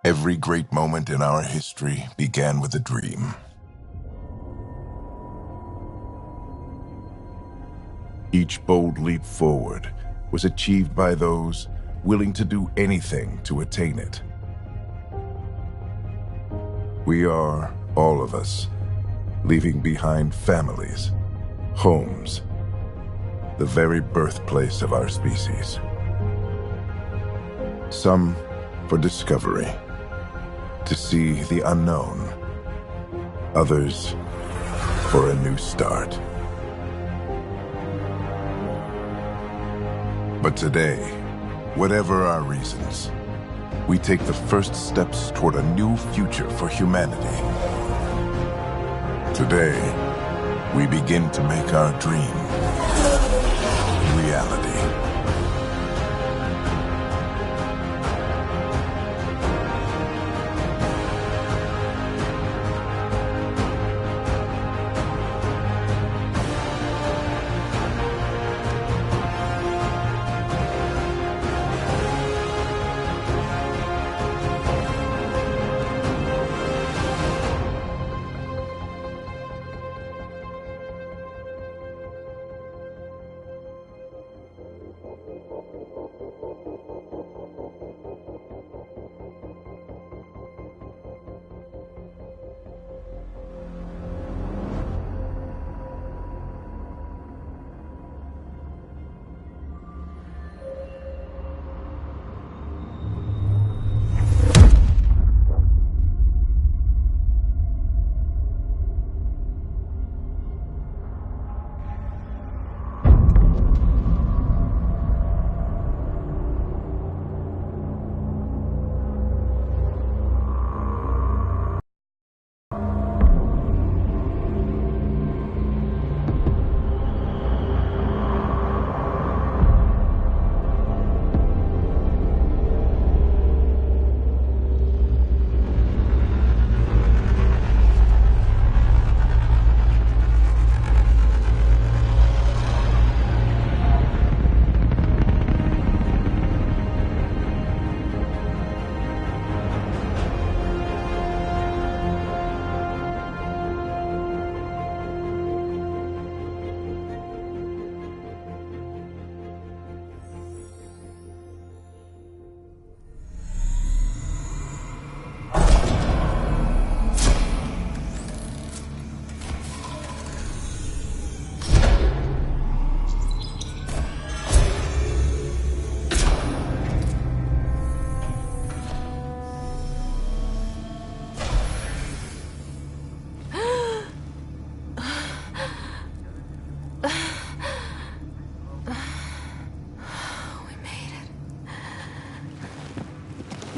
Every great moment in our history began with a dream. Each bold leap forward was achieved by those willing to do anything to attain it. We are, all of us, leaving behind families, homes, the very birthplace of our species. Some for discovery, to see the unknown. Others for a new start. But today, whatever our reasons, we take the first steps toward a new future for humanity. Today, we begin to make our dream reality.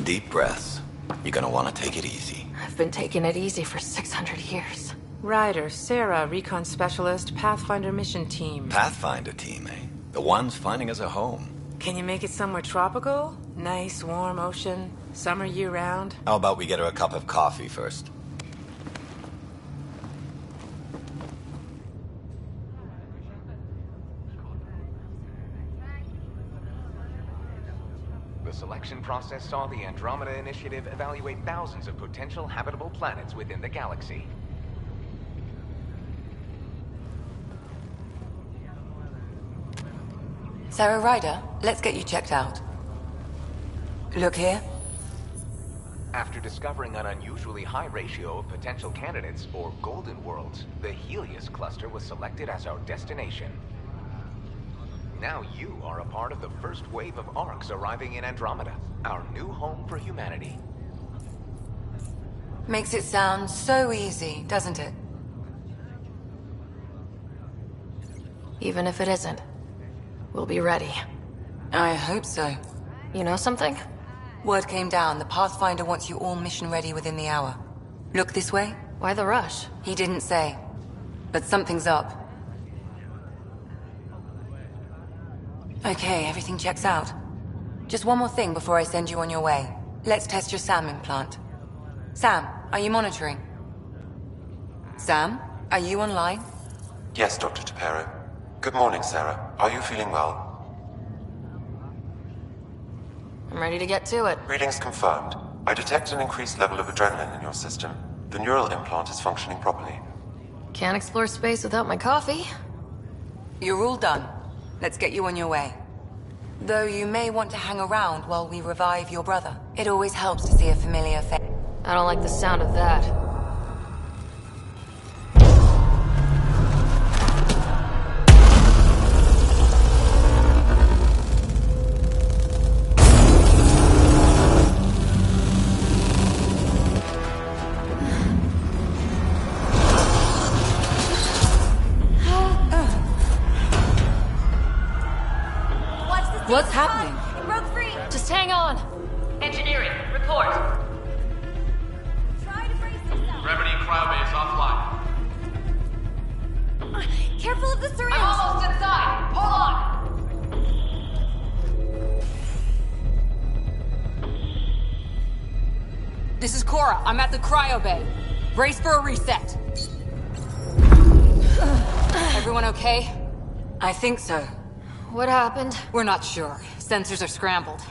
Deep breaths. You're gonna want to take it easy. I've been taking it easy for 600 years. Ryder, Sarah, Recon Specialist, Pathfinder Mission Team. Pathfinder team, eh? The ones finding us a home. Can you make it somewhere tropical? Nice, warm ocean, summer year-round? How about we get her a cup of coffee first? The selection process saw the Andromeda Initiative evaluate thousands of potential habitable planets within the galaxy. Sarah Ryder, let's get you checked out. Look here. After discovering an unusually high ratio of potential candidates, or golden worlds, the Helios cluster was selected as our destination. Now you are a part of the first wave of ARCs arriving in Andromeda, our new home for humanity. Makes it sound so easy, doesn't it? Even if it isn't, we'll be ready. I hope so. You know something? Word came down. The Pathfinder wants you all mission ready within the hour. Look this way? Why the rush? He didn't say. But something's up. Okay, everything checks out. Just one more thing before I send you on your way. Let's test your SAM implant. Sam, are you monitoring? Sam, are you online? Yes, Dr. Tapero. Good morning, Sarah. Are you feeling well? I'm ready to get to it. Readings confirmed. I detect an increased level of adrenaline in your system. The neural implant is functioning properly. Can't explore space without my coffee. You're all done. Let's get you on your way. Though you may want to hang around while we revive your brother. It always helps to see a familiar face. I don't like the sound of that. What's happening? It broke free! Just hang on! Engineering, report! Try to brace yourself. Gravity cryobase offline. Careful of the syringe. I'm almost inside! Hold on! This is Cora. I'm at the cryo bay. Brace for a reset. Everyone okay? I think so. What happened? We're not sure. Sensors are scrambled.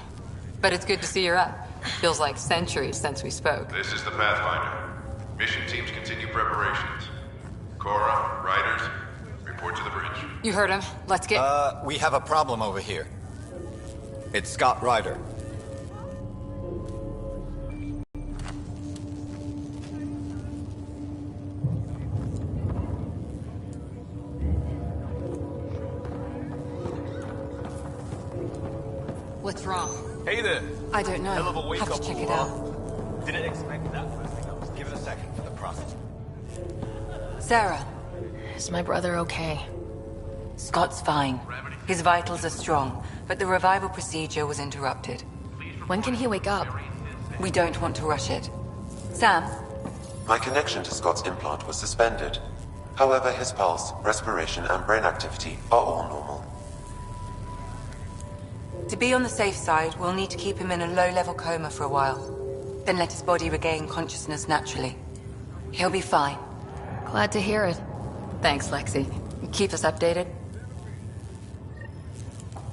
But it's good to see you're up. Feels like centuries since we spoke. This is the Pathfinder. Mission teams continue preparations. Cora, Riders, report to the bridge. You heard him. Let's get... We have a problem over here. It's Scott Ryder. What's wrong? Hey there. I don't know. Hell of a wake Have up to check it call, out. Didn't expect that first thing up. Give it a second for the process. Sarah, Is my brother okay? Scott's fine. His vitals are strong, but the revival procedure was interrupted. When can he wake up? We don't want to rush it. Sam, My connection to Scott's implant was suspended. However, his pulse, respiration, and brain activity are all normal. to be on the safe side, we'll need to keep him in a low-level coma for a while. Then let his body regain consciousness naturally. He'll be fine. Glad to hear it. Thanks, Lexi. Keep us updated.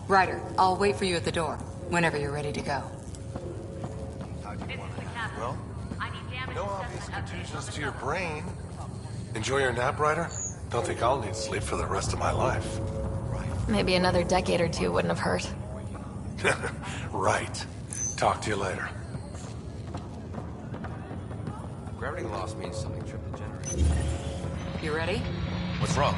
Ryder, I'll wait for you at the door, whenever you're ready to go. Well, no obvious contusions to your brain. Enjoy your nap, Ryder? Don't think I'll need sleep for the rest of my life. Maybe another decade or two wouldn't have hurt. Right. Talk to you later. Gravity loss means something tripped the generator. You ready? What's wrong?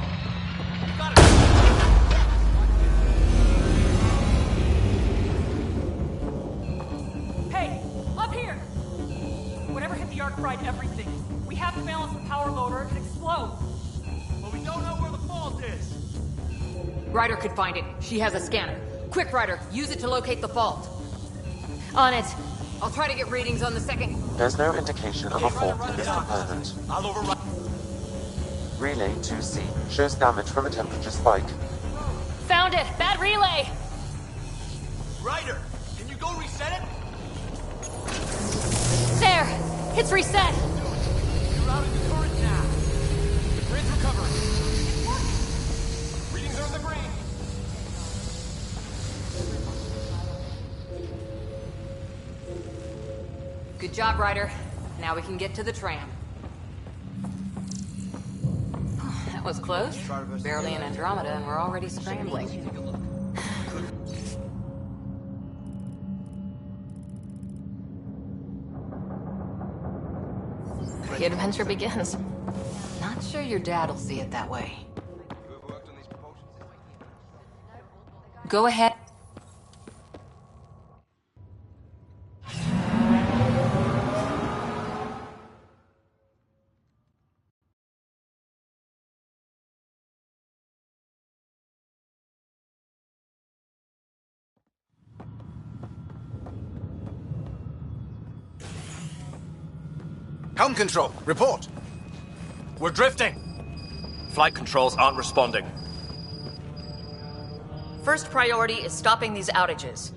Hey, up here! Whatever hit the arc fried everything. We have to balance the power load or it could explode. But we don't know where the fault is. Ryder could find it. She has a scanner. Quick, Ryder, use it to locate the fault. On it. I'll try to get readings on the second. There's no indication of a fault in this component. I'll override. Relay 2C shows damage from a temperature spike. Found it! Bad relay! Ryder, can you go reset it? There! It's reset! You're out of the current now. The grid's recovering. It's working. Readings are in the green. Good job, Ryder. Now we can get to the tram. That was close. Barely in Andromeda, and we're already scrambling. the adventure begins. Not sure your dad'll see it that way. Go ahead. Helm control, report. We're drifting. Flight controls aren't responding. First priority is stopping these outages.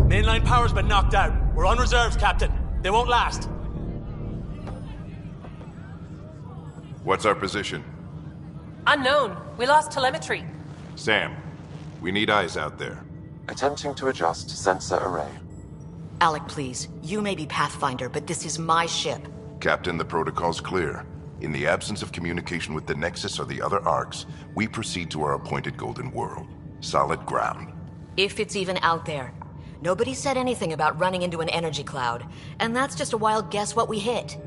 Mainline power's been knocked out. We're on reserves, Captain. They won't last. What's our position? Unknown. We lost telemetry. Sam, we need eyes out there. Attempting to adjust sensor array. Alec, please. You may be Pathfinder, but this is my ship. Captain, the protocol's clear. In the absence of communication with the Nexus or the other arcs, we proceed to our appointed Golden World. Solid ground. If it's even out there. Nobody said anything about running into an energy cloud, and that's just a wild guess what we hit.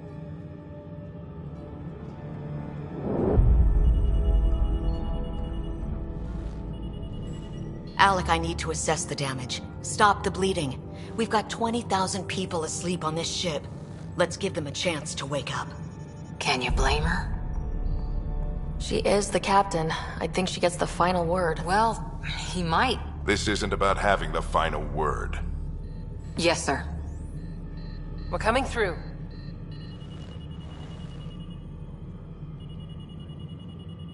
Alec, I need to assess the damage. Stop the bleeding. We've got 20,000 people asleep on this ship. Let's give them a chance to wake up. Can you blame her? She is the captain. I think she gets the final word. Well, he might. This isn't about having the final word. Yes, sir. We're coming through.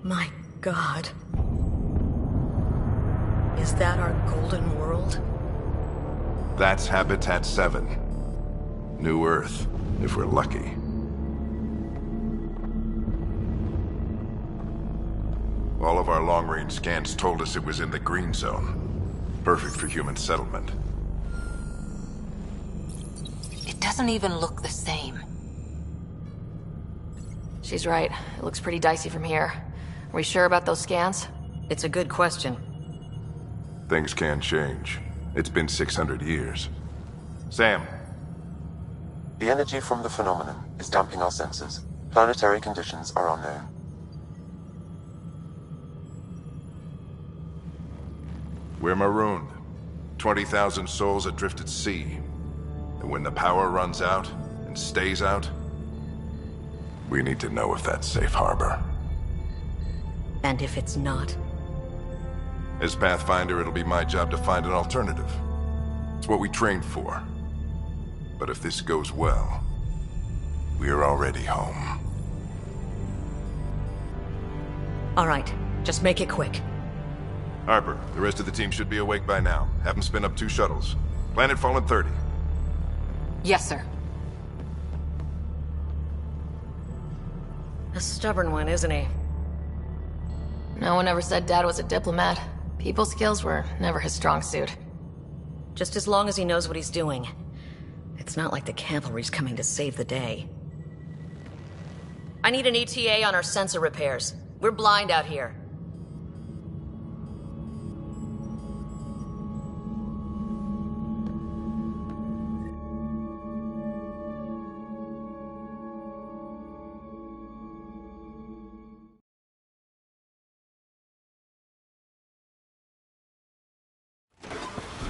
My God. Is that our Golden World? That's Habitat 7. New Earth, if we're lucky. All of our long-range scans told us it was in the green zone. Perfect for human settlement. It doesn't even look the same. She's right. It looks pretty dicey from here. Are we sure about those scans? It's a good question. Things can change. It's been 600 years. Sam. The energy from the phenomenon is damping our sensors. Planetary conditions are unknown. We're marooned. 20,000 souls adrift at sea. And when the power runs out, and stays out, we need to know if that's safe harbor. And if it's not? As Pathfinder, it'll be my job to find an alternative. It's what we trained for. But if this goes well, we're already home. All right, just make it quick. Harper, the rest of the team should be awake by now. Have them spin up 2 shuttles. Planet Fallen 30. Yes, sir. A stubborn one, isn't he? No one ever said Dad was a diplomat. People skills were never his strong suit. Just as long as he knows what he's doing. It's not like the cavalry's coming to save the day. I need an ETA on our sensor repairs. We're blind out here.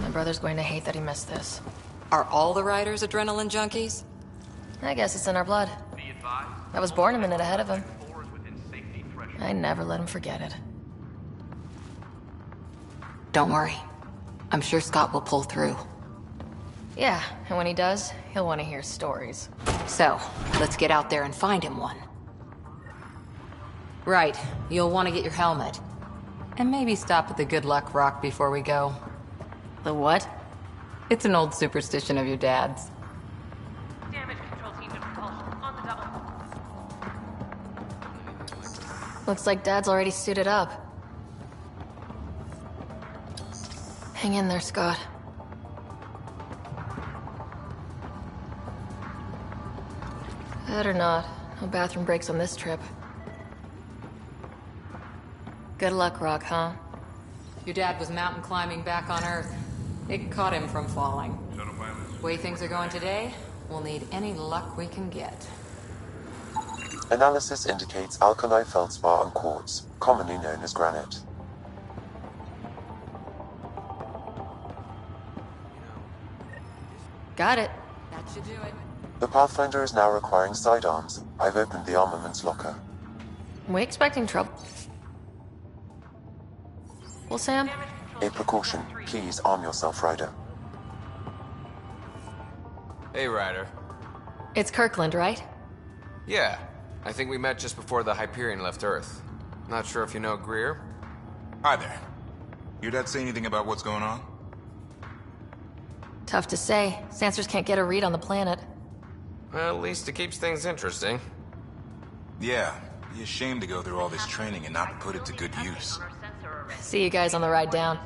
My brother's going to hate that he missed this. Are all the riders adrenaline junkies? I guess it's in our blood. I was born a minute ahead of him. I never let him forget it. Don't worry. I'm sure Scott will pull through. Yeah, and when he does, he'll want to hear stories. So, let's get out there and find him one. Right, you'll want to get your helmet. And maybe stop at the Good Luck Rock before we go. The what? It's an old superstition of your dad's. Damage control team to propulsion. On the double. Looks like Dad's already suited up. Hang in there, Scott. Better not. No bathroom breaks on this trip. Good luck, Rock, huh? Your dad was mountain climbing back on Earth. It caught him from falling. Way things are going today, we'll need any luck we can get. Analysis indicates alkali feldspar and quartz, commonly known as granite. Got it. That should do it. The Pathfinder is now requiring sidearms. I've opened the armaments locker. We expecting trouble? Well, Sam? A precaution. Please arm yourself, Ryder. Hey, Ryder. It's Kirkland, right? Yeah. I think we met just before the Hyperion left Earth. Not sure if you know Greer? Hi there. Your dad say anything about what's going on? Tough to say. Sensors can't get a read on the planet. Well, at least it keeps things interesting. Yeah. Be ashamed to go through all this training and not put it to good use. See you guys on the ride down.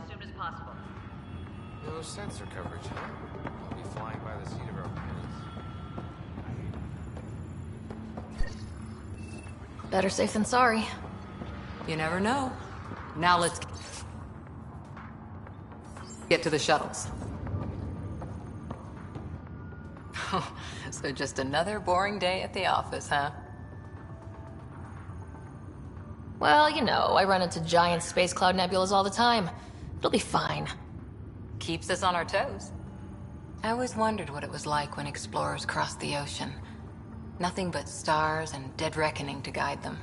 No sensor coverage, huh? I'll be flying by the seat of our pants. Better safe than sorry. You never know. Now let's get to the shuttles. So just another boring day at the office, huh? Well, you know, I run into giant space cloud nebulas all the time. It'll be fine. Keeps us on our toes. I always wondered what it was like when explorers crossed the ocean. Nothing but stars and dead reckoning to guide them.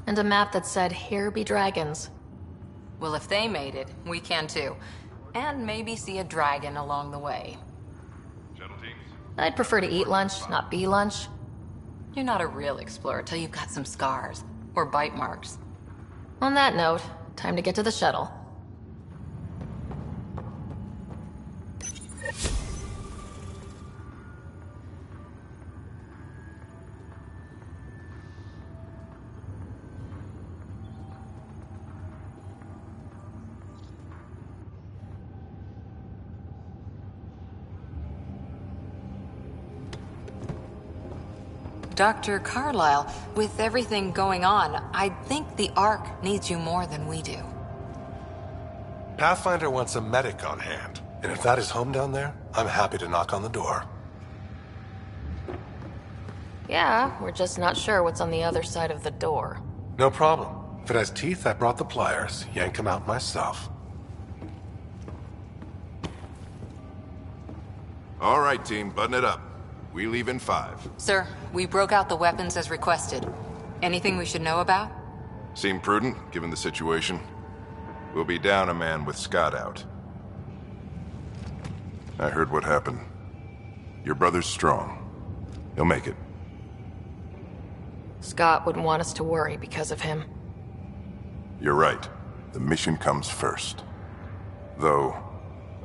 And a map that said, "Here be dragons." Well, if they made it, we can too. And maybe see a dragon along the way. Shuttle teams? I'd prefer to eat lunch, not be lunch. You're not a real explorer till you've got some scars. Or bite marks. On that note, time to get to the shuttle. Dr. Carlyle, with everything going on, I think the Ark needs you more than we do. Pathfinder wants a medic on hand, and if that is home down there, I'm happy to knock on the door. Yeah, we're just not sure what's on the other side of the door. No problem. If it has teeth, I brought the pliers. Yank them out myself. All right, team, button it up. We leave in 5. Sir, we broke out the weapons as requested. Anything we should know about? Seem prudent, given the situation. We'll be down a man with Scott out. I heard what happened. Your brother's strong. He'll make it. Scott wouldn't want us to worry because of him. You're right. The mission comes first. Though,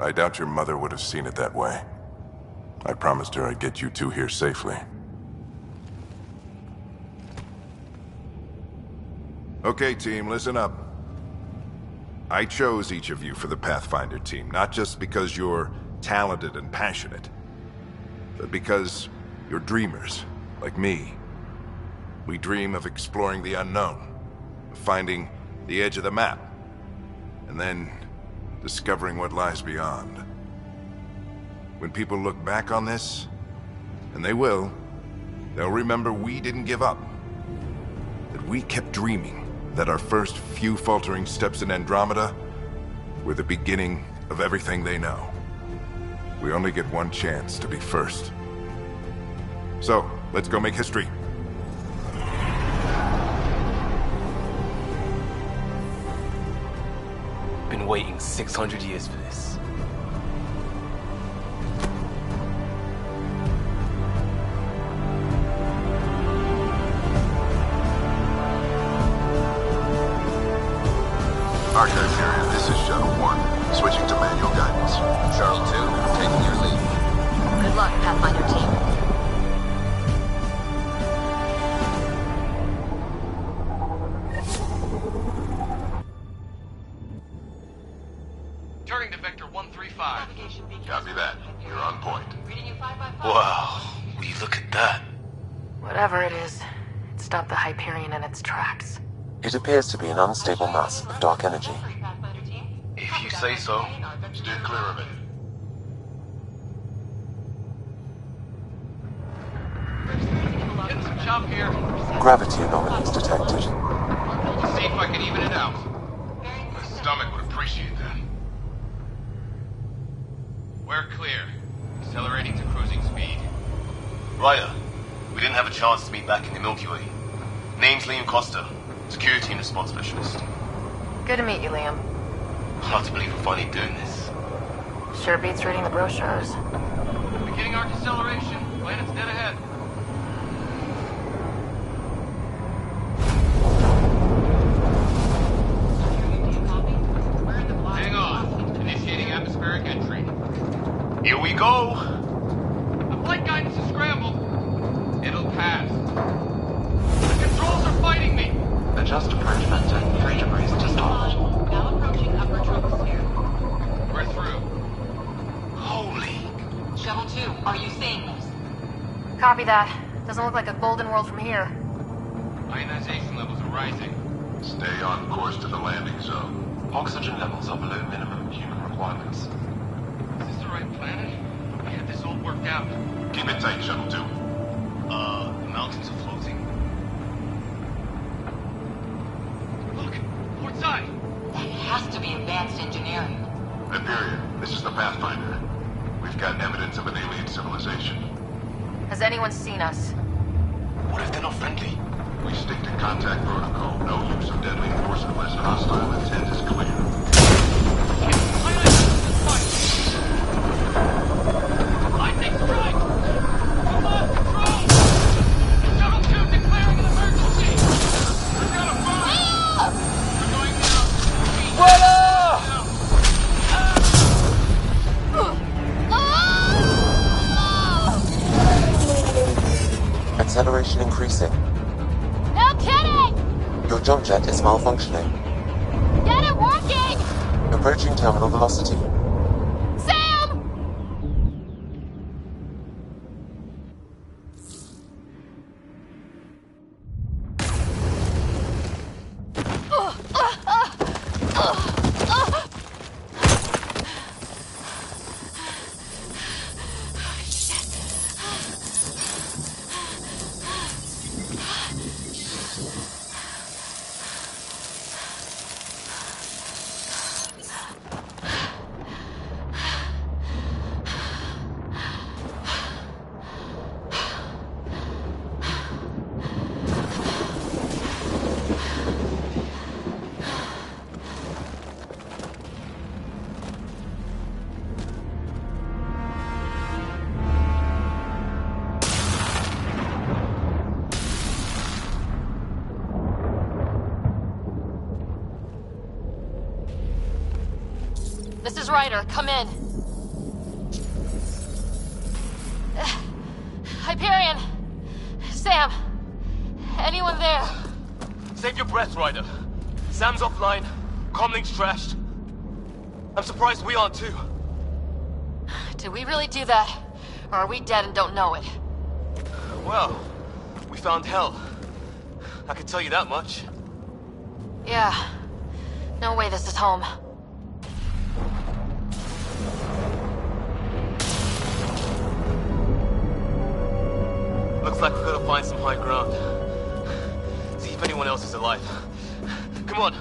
I doubt your mother would have seen it that way. I promised her I'd get you two here safely. Okay, team, listen up. I chose each of you for the Pathfinder team, not just because you're talented and passionate, but because you're dreamers, like me. We dream of exploring the unknown, of finding the edge of the map, and then discovering what lies beyond. When people look back on this, and they will, they'll remember we didn't give up. That we kept dreaming, that our first few faltering steps in Andromeda were the beginning of everything they know. We only get one chance to be first. So, let's go make history. Been waiting 600 years for this. Archive area, this is Shuttle 1. Switching to manual guidance. Shuttle 2, taking your lead. Good luck, Pathfinder team. Turning to Vector 135. Copy that. You're on point. Wow, will you look at that? Whatever it is, it stopped the Hyperion in its tracks. It appears to be an unstable mass of dark energy. If you say so. Steer clear of it. Getting some up here. Gravity anomalies detected. We'll see if I can even it out. My stomach would appreciate that. We're clear. Accelerating to cruising speed. Ryder, we didn't have a chance to meet back in the Milky Way. Name's Liam Costa, Security and Response Specialist. Good to meet you, Liam. Hard to believe we're finally doing this. Sure beats reading the brochures. Beginning arc acceleration. Planet's dead ahead. Hang on. Initiating atmospheric entry. Here we go! The flight guidance is scrambled. It'll pass. The controls are fighting me! Adjust approach vector, 3 degrees to start. Now approaching upper troposphere. We're through. Holy... Shuttle 2, are you seeing this? Copy that. Doesn't look like a golden world from here. Ionization levels are rising. Stay on course to the landing zone. Oxygen levels are below minimum human requirements. Is this the right planet? I had this all worked out. Keep it tight, Shuttle 2. The mountains are floating. Look! Port side! That has to be advanced engineering. Hyperion, this is the Pathfinder. We've got evidence of an alien civilization. Has anyone seen us? What if they're not friendly? We stick to contact protocol. No use of deadly force unless hostile intent is clear. Lightning strike! Come on, control! Shuttle 2 declaring an emergency! We've got a fire! We're going down! Acceleration increasing. No kidding! Your jump jet is malfunctioning. Get it working! Approaching terminal velocity. Sam! This is Ryder. Come in. Hyperion! Sam! Anyone there? Save your breath, Ryder. Sam's offline. Comlink's trashed. I'm surprised we aren't too. Did we really do that? Or are we dead and don't know it? Well, we found hell. I can tell you that much. Yeah. No way this is home. Looks like we've got to find some high ground. See if anyone else is alive. Come on.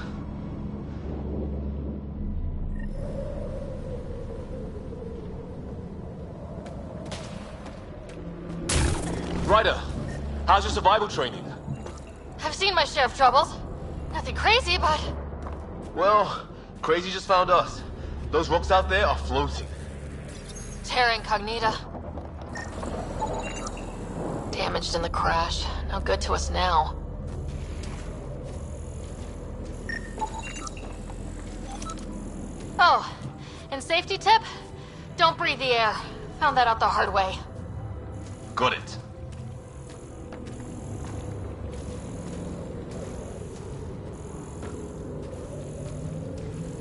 Ryder, how's your survival training? I've seen my share of troubles. Nothing crazy, but... Well, crazy just found us. Those rocks out there are floating. Terra Incognita. Damaged in the crash. No good to us now. Oh, and safety tip? Don't breathe the air. Found that out the hard way. Got it.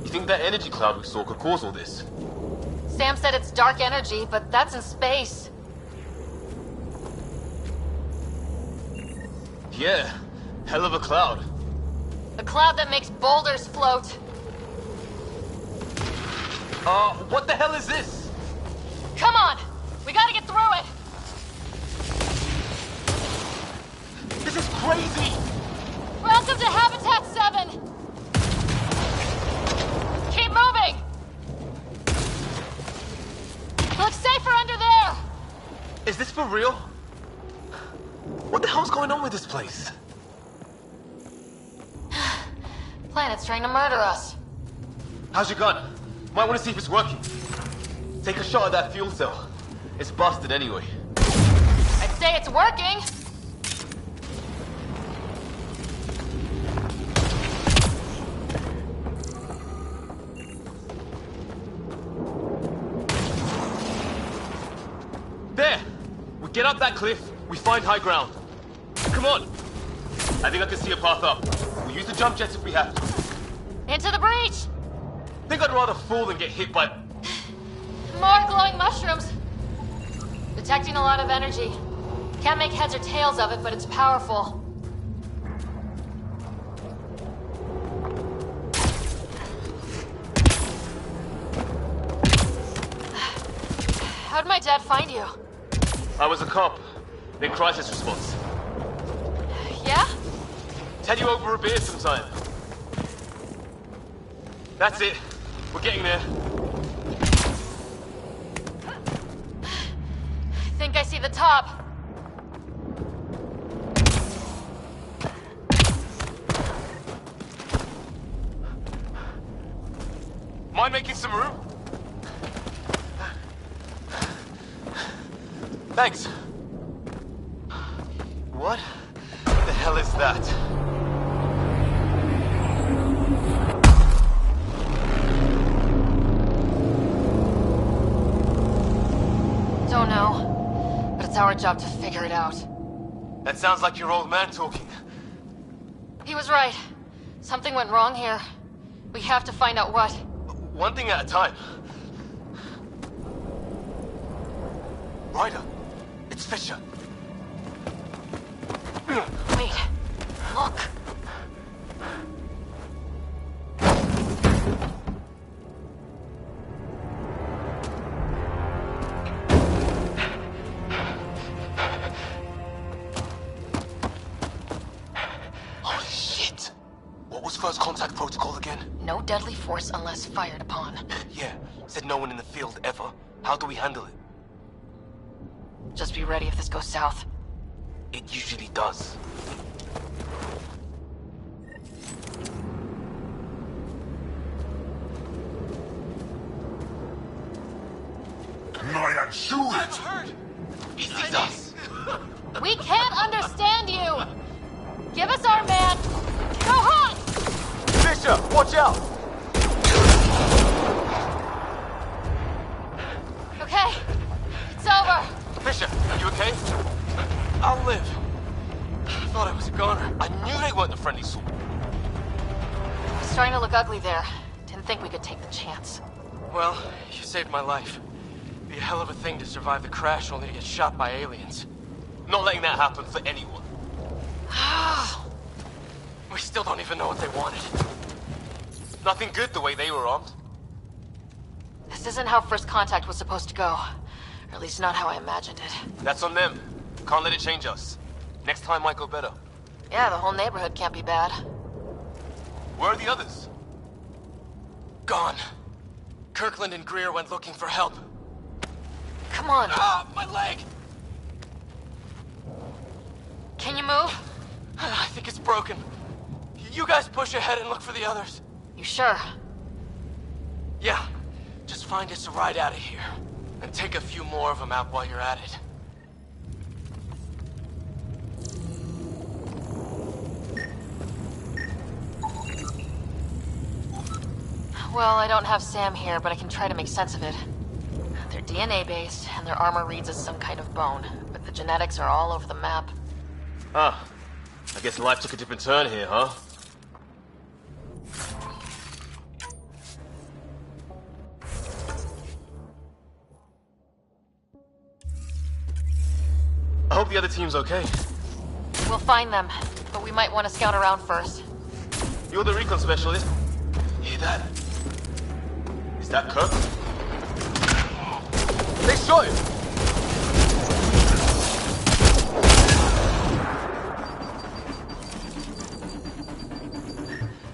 You think that energy cloud we saw could cause all this? Sam said it's dark energy, but that's in space. Yeah, hell of a cloud. A cloud that makes boulders float. What the hell is this? Come on! We gotta get through it! This is crazy! Welcome to Habitat 7! Keep moving! Looks safer under there! Is this for real? What the hell's going on with this place? Planet's trying to murder us. How's your gun? Might want to see if it's working. Take a shot at that fuel cell. It's busted anyway. I'd say it's working. There! We get up that cliff, we find high ground. Come on! I think I can see a path up. We'll use the jump jets if we have to. Into the breach! Think I'd rather fall than get hit by... More glowing mushrooms. Detecting a lot of energy. Can't make heads or tails of it, but it's powerful. How'd my dad find you? I was a cop. Then crisis response. Yeah? Tell you over a beer sometime. That's it. We're getting there. I think I see the top. Mind making some room? Thanks. What the hell is that? Don't know, but it's our job to figure it out. That sounds like your old man talking. He was right. Something went wrong here. We have to find out what. One thing at a time. Ryder, it's Fisher. Wait, look. Holy shit! What was first contact protocol again? No deadly force unless fired upon. Yeah, said no one in the field ever. How do we handle it? Just be ready if this goes south. It usually does. I'm hurt! He sees us. We can't understand you! Give us our man! Go hunt! Fisher, watch out! Okay, it's over. Fisher, you okay? I'll live. I thought I was a goner. I knew they weren't the friendly sort. It was starting to look ugly there. Didn't think we could take the chance. Well, you saved my life. Be a hell of a thing to survive the crash only to get shot by aliens. Not letting that happen for anyone. We still don't even know what they wanted. Nothing good the way they were armed. This isn't how first contact was supposed to go. Or at least not how I imagined it. That's on them. Can't let it change us. Next time might go better. Yeah, the whole neighborhood can't be bad. Where are the others? Gone. Kirkland and Greer went looking for help. Come on. Ah, my leg! Can you move? I think it's broken. You guys push ahead and look for the others. You sure? Yeah. Just find us a ride out of here. And take a few more of them out while you're at it. Well, I don't have Sam here, but I can try to make sense of it. They're DNA-based, and their armor reads as some kind of bone, but the genetics are all over the map. Ah. I guess life took a different turn here, huh? I hope the other team's okay. We'll find them, but we might want to scout around first. You're the recon specialist. Hear that? Is that Kirk? They shot him!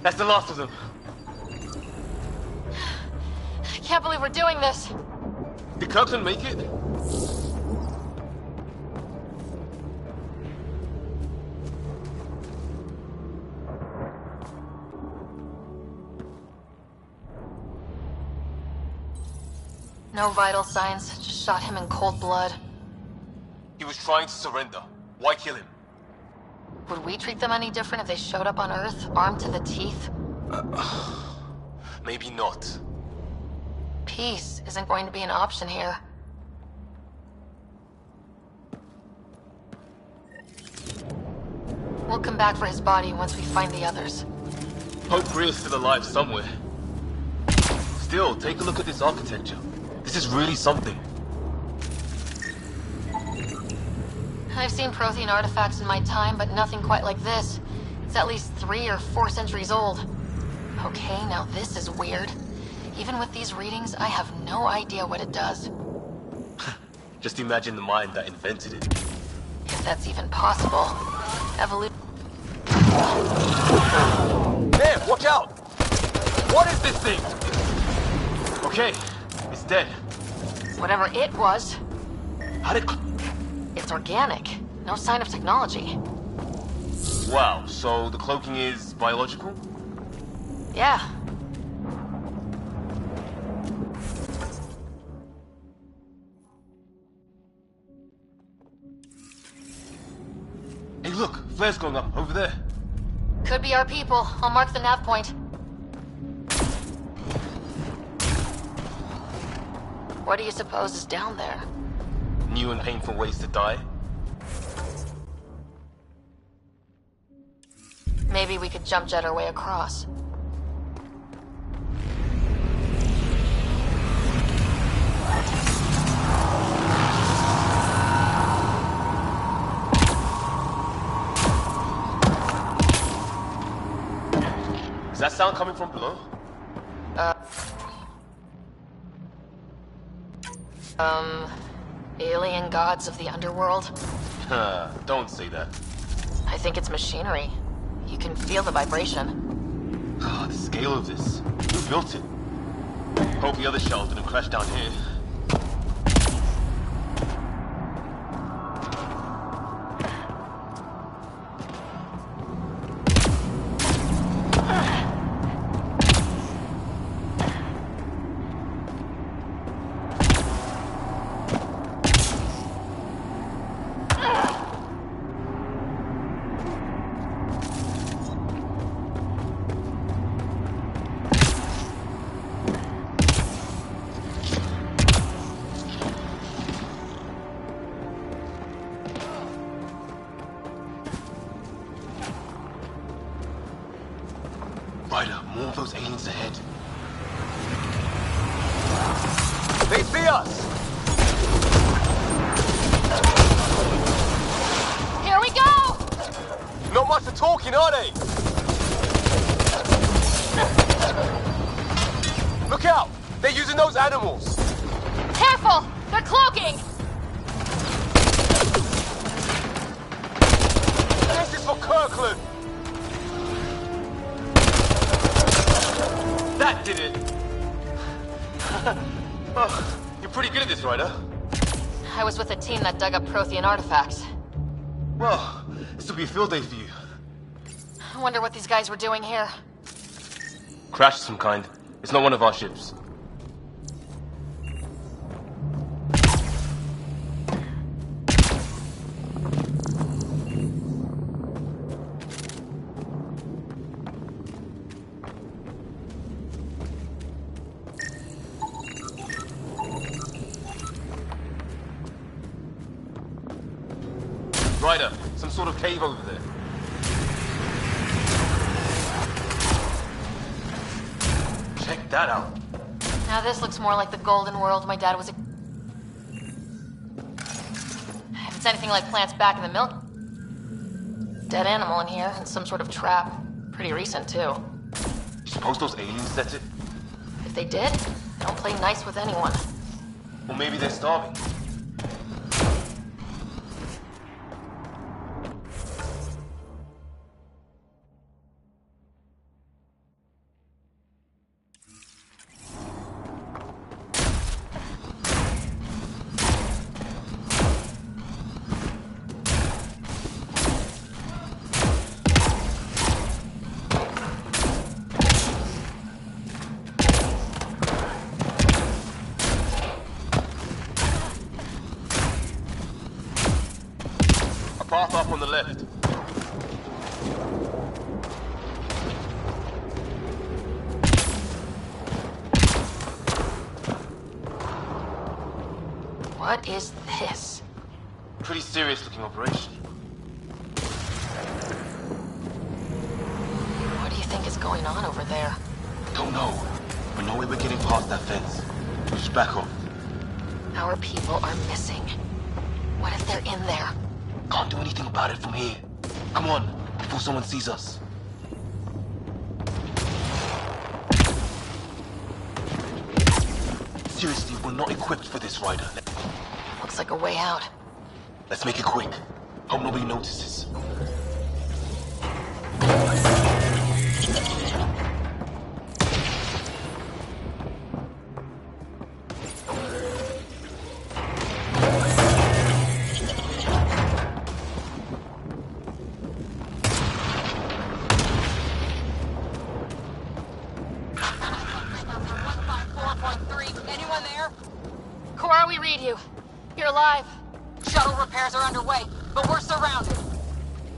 That's the last of them. I can't believe we're doing this. Did Kirkland make it? No vital signs, just shot him in cold blood. He was trying to surrender. Why kill him? Would we treat them any different if they showed up on Earth, armed to the teeth? Maybe not. Peace isn't going to be an option here. We'll come back for his body once we find the others. Hope Greer's still alive somewhere. Still, take a look at this architecture. This is really something. I've seen Prothean artifacts in my time, but nothing quite like this. It's at least 3 or 4 centuries old. Okay, now this is weird. Even with these readings, I have no idea what it does. Just imagine the mind that invented it. If that's even possible. Evolution. Man, watch out! What is this thing? Okay, it's dead. Whatever it was. How did... It's organic. No sign of technology. Wow, so the cloaking is biological? Yeah. Hey look, flare's going up, over there. Could be our people. I'll mark the nav point. What do you suppose is down there? New and painful ways to die? Maybe we could jump jet our way across. Is that sound coming from below? Alien gods of the underworld? Don't say that. I think it's machinery. You can feel the vibration. The scale of this. Who built it? Hope the other shell didn't crash down here. Ryder, more of those aliens ahead. They see us! Here we go! Not much of talking, are they? Look out! They're using those animals! Careful! They're cloaking! This is for Kirkland! That did it! Oh, you're pretty good at this, Ryder. I was with a team that dug up Prothean artifacts. Well, this will be a field day for you. I wonder what these guys were doing here. Crash of some kind. It's not one of our ships. Ryder, some sort of cave over there. Check that out. Now this looks more like the golden world my dad was... If it's anything like plants back in the milk... Dead animal in here, and some sort of trap. Pretty recent, too. Suppose those aliens set it? If they did, they don't play nice with anyone. Or maybe they're starving. Path up on the left. What is this? Pretty serious looking operation. What do you think is going on over there? Don't know. But no way we're getting past that fence. Just back off. Our people are missing. What if they're in there? Can't do anything about it from here. Come on, before someone sees us. Seriously, we're not equipped for this, Ryder. Looks like a way out. Let's make it quick. Hope nobody notices.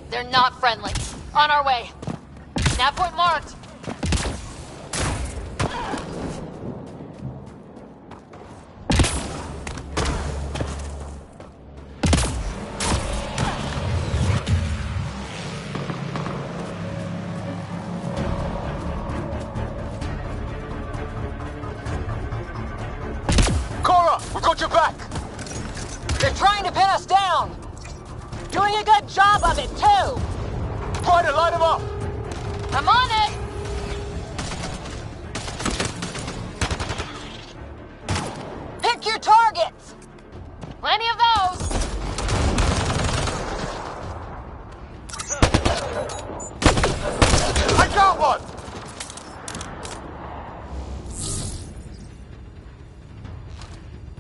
They're not friendly. On our way. Nav point marked. Cora, we got your back. They're trying to pin us down. Doing a good job of it, too! Try to light him up! I'm on it! Pick your targets! Plenty of those! I got one!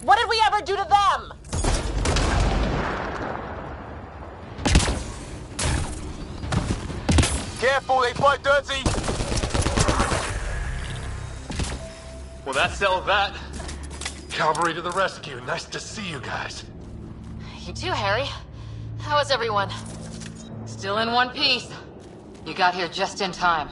What did we ever do to them? Careful, they fight dirty! Well, that settled that. Cavalry to the rescue. Nice to see you guys. You too, Harry. How is everyone? Still in one piece. You got here just in time.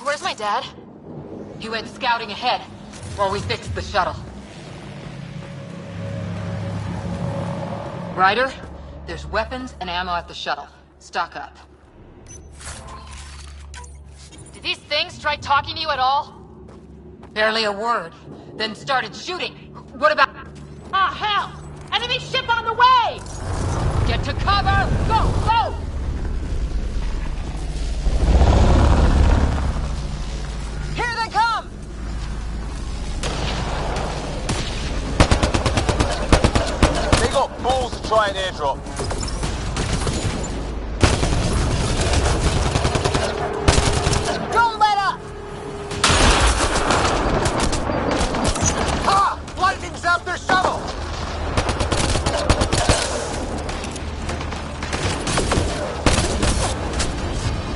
Where's my dad? He went scouting ahead while we fixed the shuttle. Ryder, there's weapons and ammo at the shuttle. Stock up. Did these things try talking to you at all? Barely a word. Then started shooting. What about... Ah, hell! Enemy ship on the way! Get to cover! Go, go! Here they come! They got balls to try an airdrop. Don't let up! Ah! Lightning zapped their shuttle!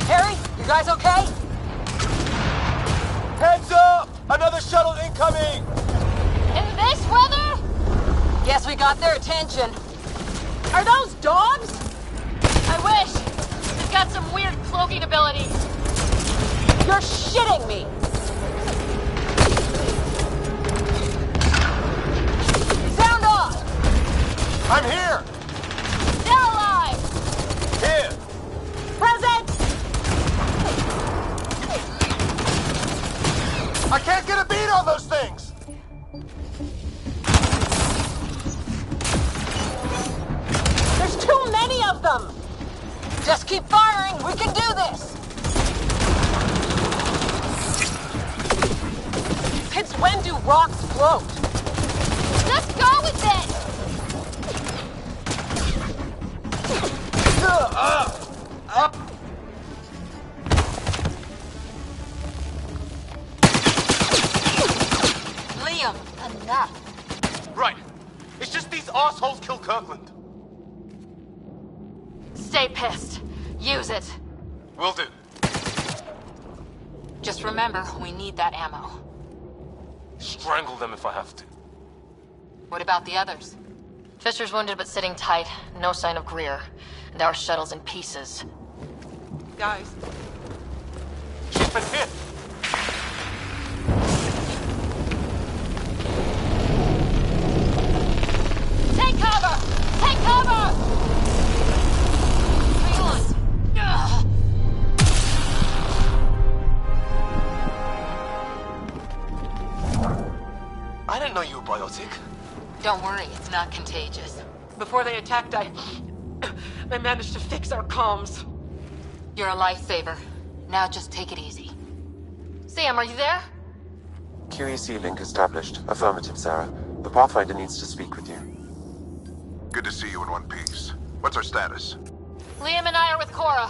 Harry, you guys okay? Heads up! Another shuttle incoming! In this weather? Guess we got their attention. Are those dogs? I wish. He's got some weird cloaking ability. You're shitting me! Sound off! I'm here! They're alive! Here! I can't get a beat on those things! There's too many of them! Just keep firing, we can do this! Since when do rocks float? Just go with it! Liam, enough. Right. It's just these assholes killed Kirkland. Stay pissed. Use it. Will do. Just remember, we need that ammo. Strangle them if I have to. What about the others? Fisher's wounded but sitting tight. No sign of Greer. And our shuttle's in pieces. Guys. She's been hit! Take cover! Take cover! Hang on. Ugh. I didn't know you were biotic. Don't worry, it's not contagious. Before they attacked, I managed to fix our comms. You're a lifesaver. Now just take it easy. Sam, are you there? QEC link established. Affirmative, Sarah. The Pathfinder needs to speak with you. Good to see you in one piece. What's our status? Liam and I are with Cora.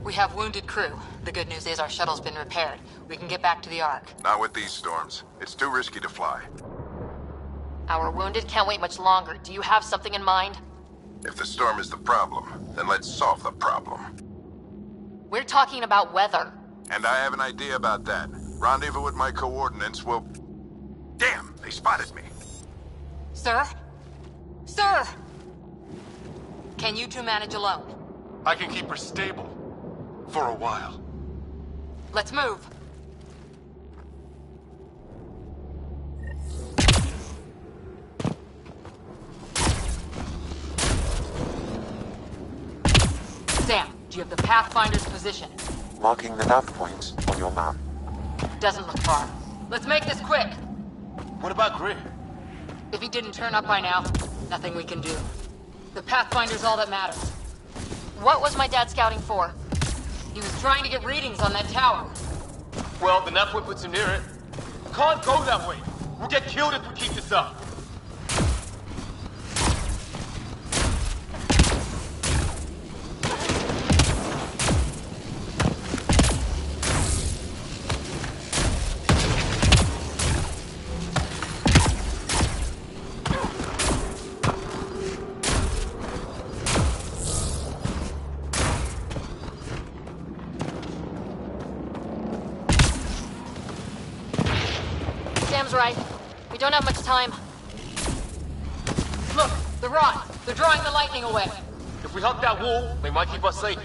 We have wounded crew. The good news is our shuttle's been repaired. We can get back to the Ark. Not with these storms. It's too risky to fly. Our wounded can't wait much longer. Do you have something in mind? If the storm is the problem, then let's solve the problem. We're talking about weather. And I have an idea about that. Rendezvous with my coordinates will... Damn, they spotted me. Sir? Sir! Can you two manage alone? I can keep her stable. For a while. Let's move. Sam, do you have the Pathfinder's position? Marking the nav point on your map. Doesn't look far. Let's make this quick. What about Greer? If he didn't turn up by now, nothing we can do. The Pathfinder's all that matters. What was my dad scouting for? He was trying to get readings on that tower. Well, the nav point puts him near it. Can't go that way. We'll get killed if we keep this up. Sam's right. We don't have much time. Look, the rod. They're drawing the lightning away. If we hug that wall, they might keep us safe.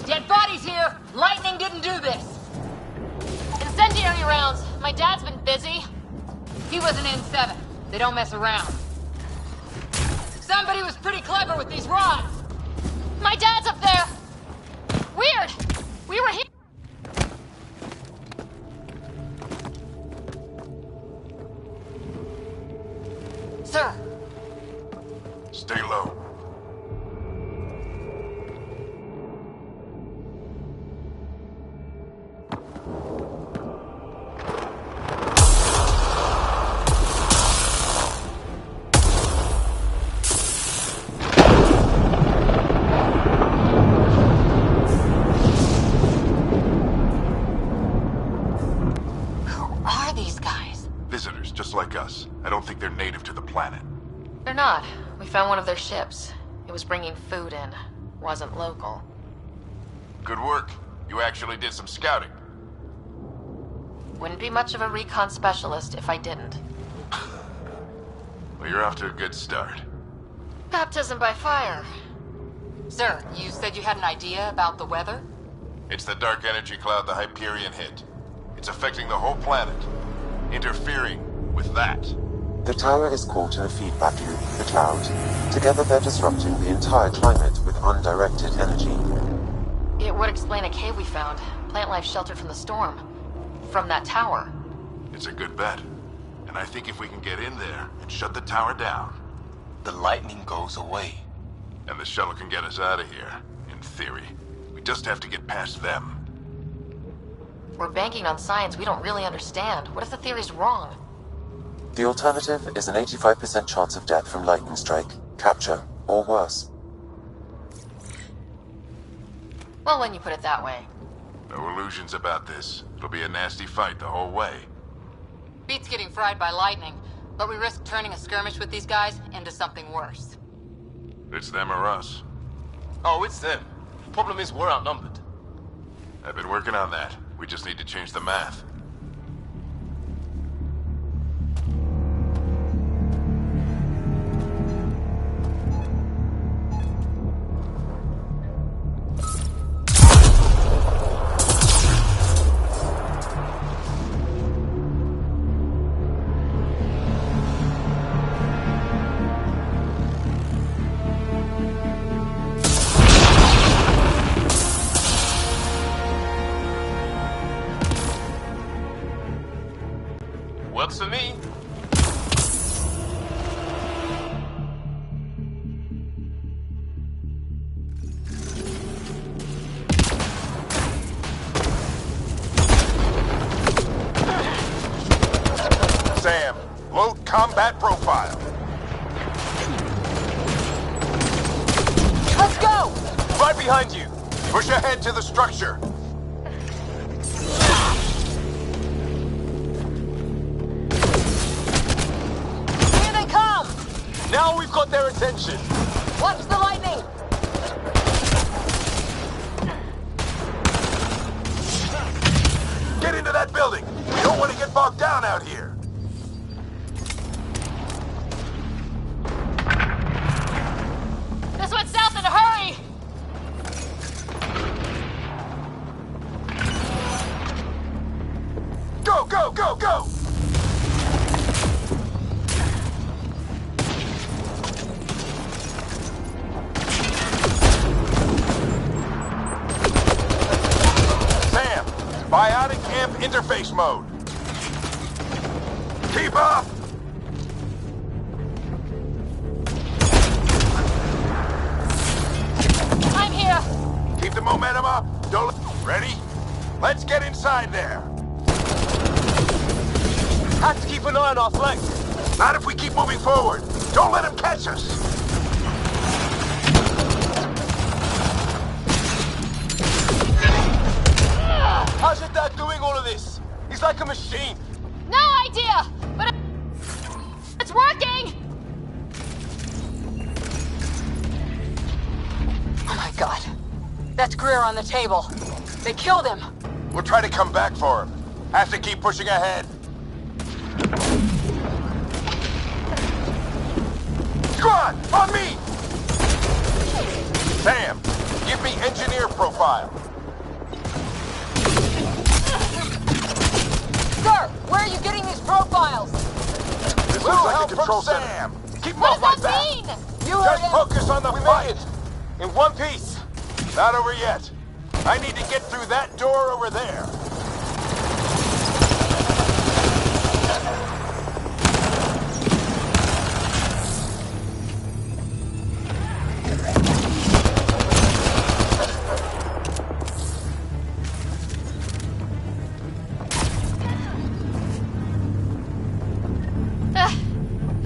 Dead bodies here! Lightning didn't do this! Incendiary rounds! My dad's been busy. He was an N7. They don't mess around. Somebody was pretty clever with these rods! My dad's up there! Weird! We were here! Sir! Stay low. Visitors, just like us. I don't think they're native to the planet. They're not. We found one of their ships. It was bringing food in. Wasn't local. Good work. You actually did some scouting. Wouldn't be much of a recon specialist if I didn't. Well, you're off to a good start. Baptism by fire. Sir, you said you had an idea about the weather? It's the dark energy cloud the Hyperion hit. It's affecting the whole planet. Interfering with that. The tower is caught in a feedback loop with the cloud. Together they're disrupting the entire climate with undirected energy. It would explain a cave we found. Plant life sheltered from the storm. From that tower. It's a good bet. And I think if we can get in there and shut the tower down... the lightning goes away. And the shuttle can get us out of here, in theory. We just have to get past them. We're banking on science we don't really understand. What if the theory's wrong? The alternative is an 85% chance of death from lightning strike, capture, or worse. Well, when you put it that way. No illusions about this. It'll be a nasty fight the whole way. Beats getting fried by lightning, but we risk turning a skirmish with these guys into something worse. It's them or us. Oh, it's them. Problem is, we're outnumbered. I've been working on that. We just need to change the math. Works for me. Sam, load combat profile. Let's go! Right behind you. Push ahead to the structure. Now we've got their attention. Watch the lightning! Get into that building. We don't want to get bogged down out here. This one's south in a hurry! Go, go, go, go! Biotic amp interface mode. Keep up! I'm here! Keep the momentum up. Don't... Ready? Let's get inside there. Have to keep an eye on our flank. Not if we keep moving forward. Don't let him catch us. How's your dad doing all of this? He's like a machine. No idea! But it's working! Oh my god. That's Greer on the table. They killed him. We'll try to come back for him. Have to keep pushing ahead. Squad, on me! Sam, give me engineer profile. Sir, where are you getting these profiles? This looks like the control center. Keep him off my back. You Just focus on the fight. In one piece. Not over yet. I need to get through that door over there.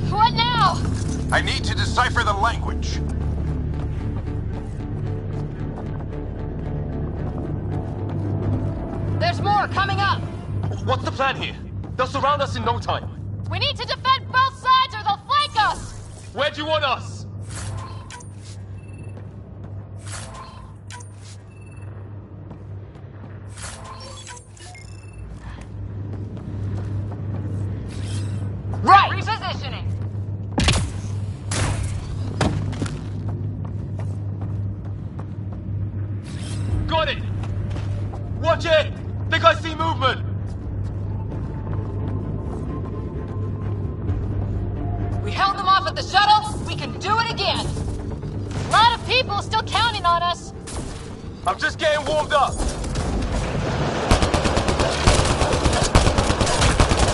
What now? I need to decipher the language. There's more coming up! What's the plan here? They'll surround us in no time. We need to defend both sides or they'll flank us! Where do you want us? Right! Repositioning! Got it! Watch it! Think I see movement! We held them off at the shuttle, we can do it again! A lot of people still counting on us! I'm just getting warmed up.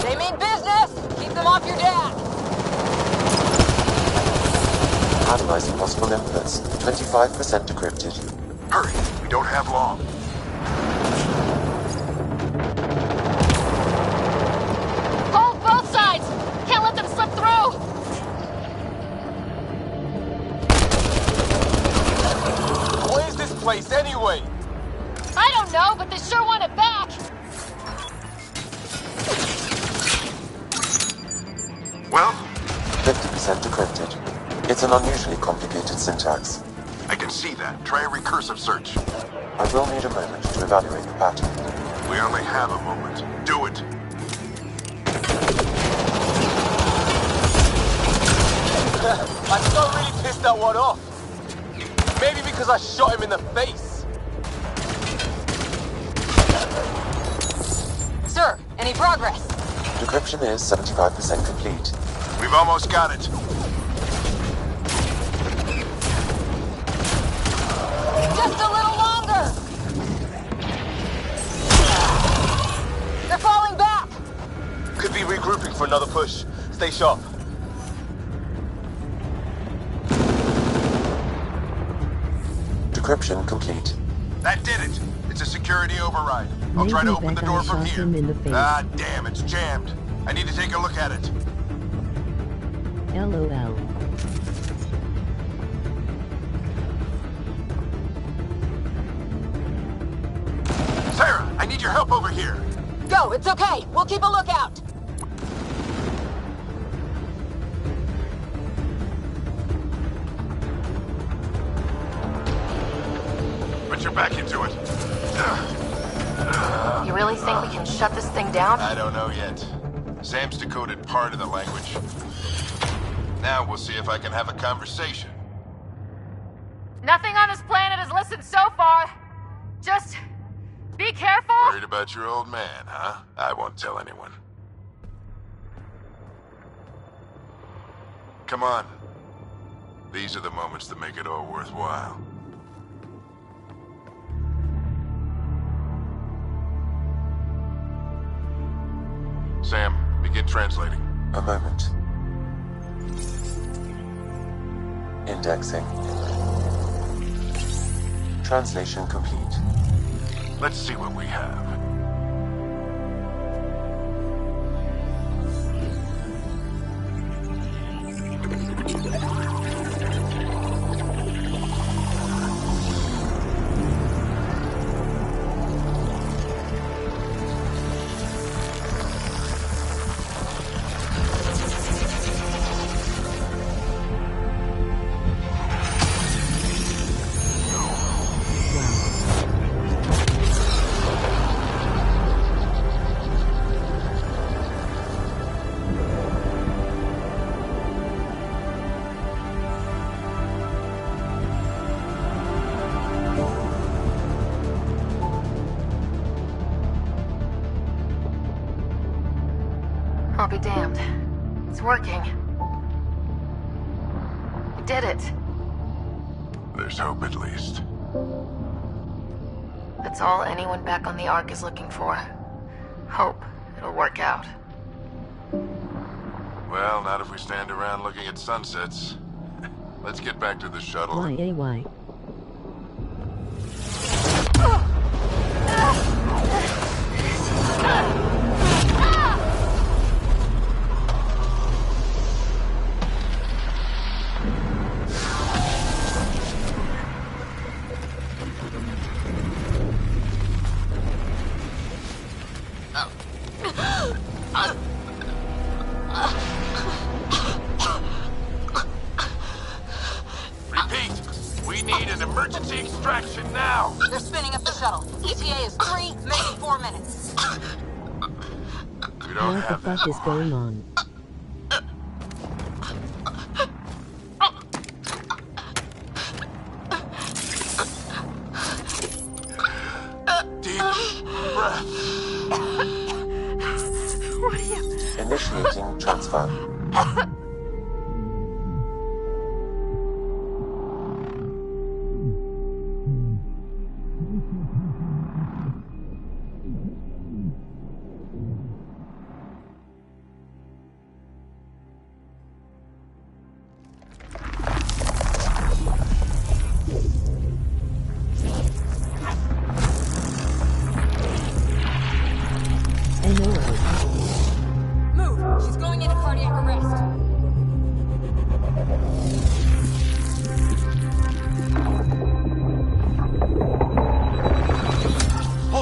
They mean business! Keep them off your dad! Analyzing possible inputs. 25% decrypted. Hurry, we don't have long. Hold both sides! Can't let them slip through! Where's this place anyway? I don't know, but they sure want it back! Well? 50% decrypted. It's an unusually complicated syntax. I can see that. Try a recursive search. I will need a moment to evaluate the pattern. We only have a moment. Do it. I still really pissed that one off. Maybe because I shot him in the face. Sir, any progress? Decryption is 75% complete. We've almost got it. Just a little longer! They're falling back! Could be regrouping for another push. Stay sharp. Decryption complete. That did it. It's a security override. I'll try to open the door from here. Ah, damn, it's jammed. I need to take a look at it. LOL. Sarah, I need your help over here. Go, it's okay. We'll keep a lookout. Put your back into it. You really think we can shut this thing down? I don't know yet. Sam's decoded part of the language. Now we'll see if I can have a conversation. Nothing on this planet has listened so far. Just be careful. Worried about your old man, huh? I won't tell anyone. Come on. These are the moments that make it all worthwhile. Sam, begin translating. A moment. Indexing. Translation complete. Let's see what we have. I'll be damned. It's working. We did it. There's hope at least. That's all anyone back on the Ark is looking for. Hope it'll work out. Well, not if we stand around looking at sunsets. Let's get back to the shuttle. Why? Repeat, we need an emergency extraction now. They're spinning up the shuttle. ETA is 3, maybe 4 minutes. We don't What the have that fuck is going on? deep breath. What are you... Initiating transfer.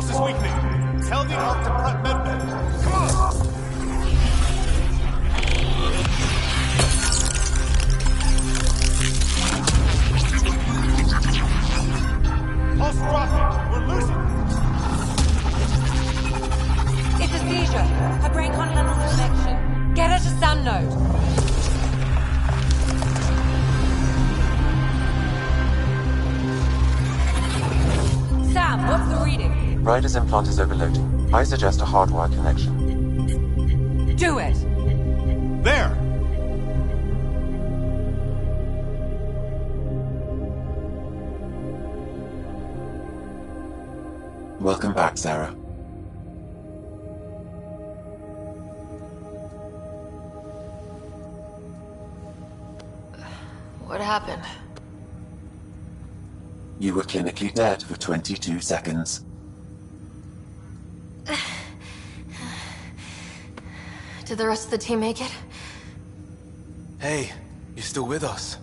pulse is weakening. Tell the Ark to prep medbay. Come on! Pulse dropping. We're losing. It's a seizure. Her brain can't handle the connection. Get her to Sam node. Sam, what's the reading? Ryder's implant is overloading. I suggest a hardwire connection. Do it! There! Welcome back, Sarah. What happened? You were clinically dead for 22 seconds. Did the rest of the team make it? Hey, you're still with us.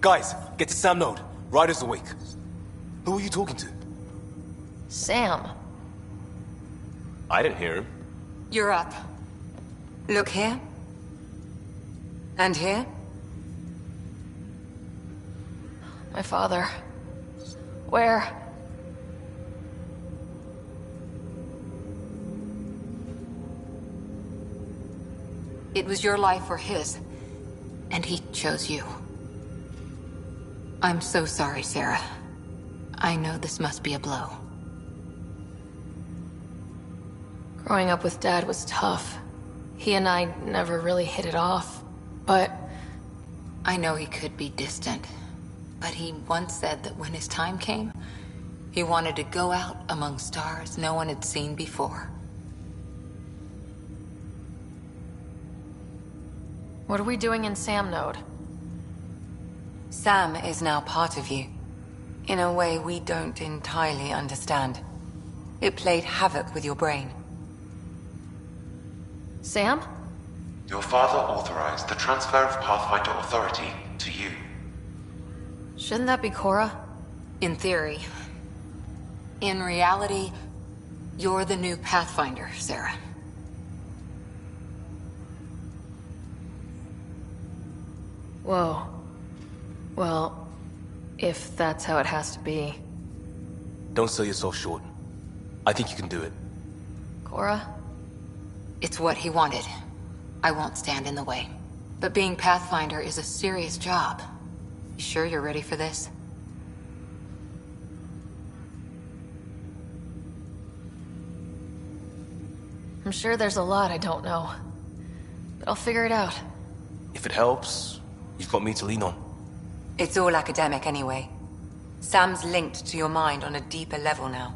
Guys, get to Sam node. Ryder's awake. Who are you talking to? Sam. I didn't hear him. You're up. Look here. And here. My father. Where? It was your life or his, and he chose you. I'm so sorry, Sarah. I know this must be a blow. Growing up with Dad was tough. He and I never really hit it off, but... I know he could be distant, but he once said that when his time came, he wanted to go out among stars no one had seen before. What are we doing in Sam node? Sam is now part of you, in a way we don't entirely understand. It played havoc with your brain. Sam? Your father authorized the transfer of Pathfinder authority to you. Shouldn't that be Cora? In theory. In reality, you're the new Pathfinder, Sarah. Whoa. Well, if that's how it has to be. Don't sell yourself short. I think you can do it. Cora? It's what he wanted. I won't stand in the way. But being Pathfinder is a serious job. You sure you're ready for this? I'm sure there's a lot I don't know. But I'll figure it out. If it helps, you've got me to lean on. It's all academic anyway. Sam's linked to your mind on a deeper level now.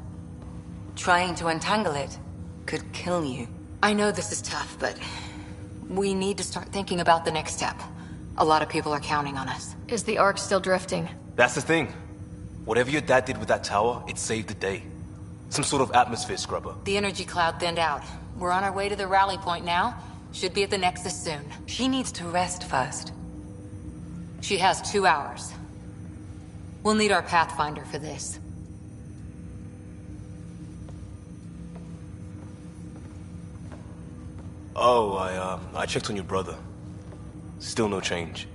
Trying to untangle it could kill you. I know this is tough, but we need to start thinking about the next step. A lot of people are counting on us. Is the Ark still drifting? That's the thing. Whatever your dad did with that tower, it saved the day. Some sort of atmosphere scrubber. The energy cloud thinned out. We're on our way to the rally point now. Should be at the Nexus soon. She needs to rest first. She has 2 hours. We'll need our Pathfinder for this. Oh, I checked on your brother. Still no change.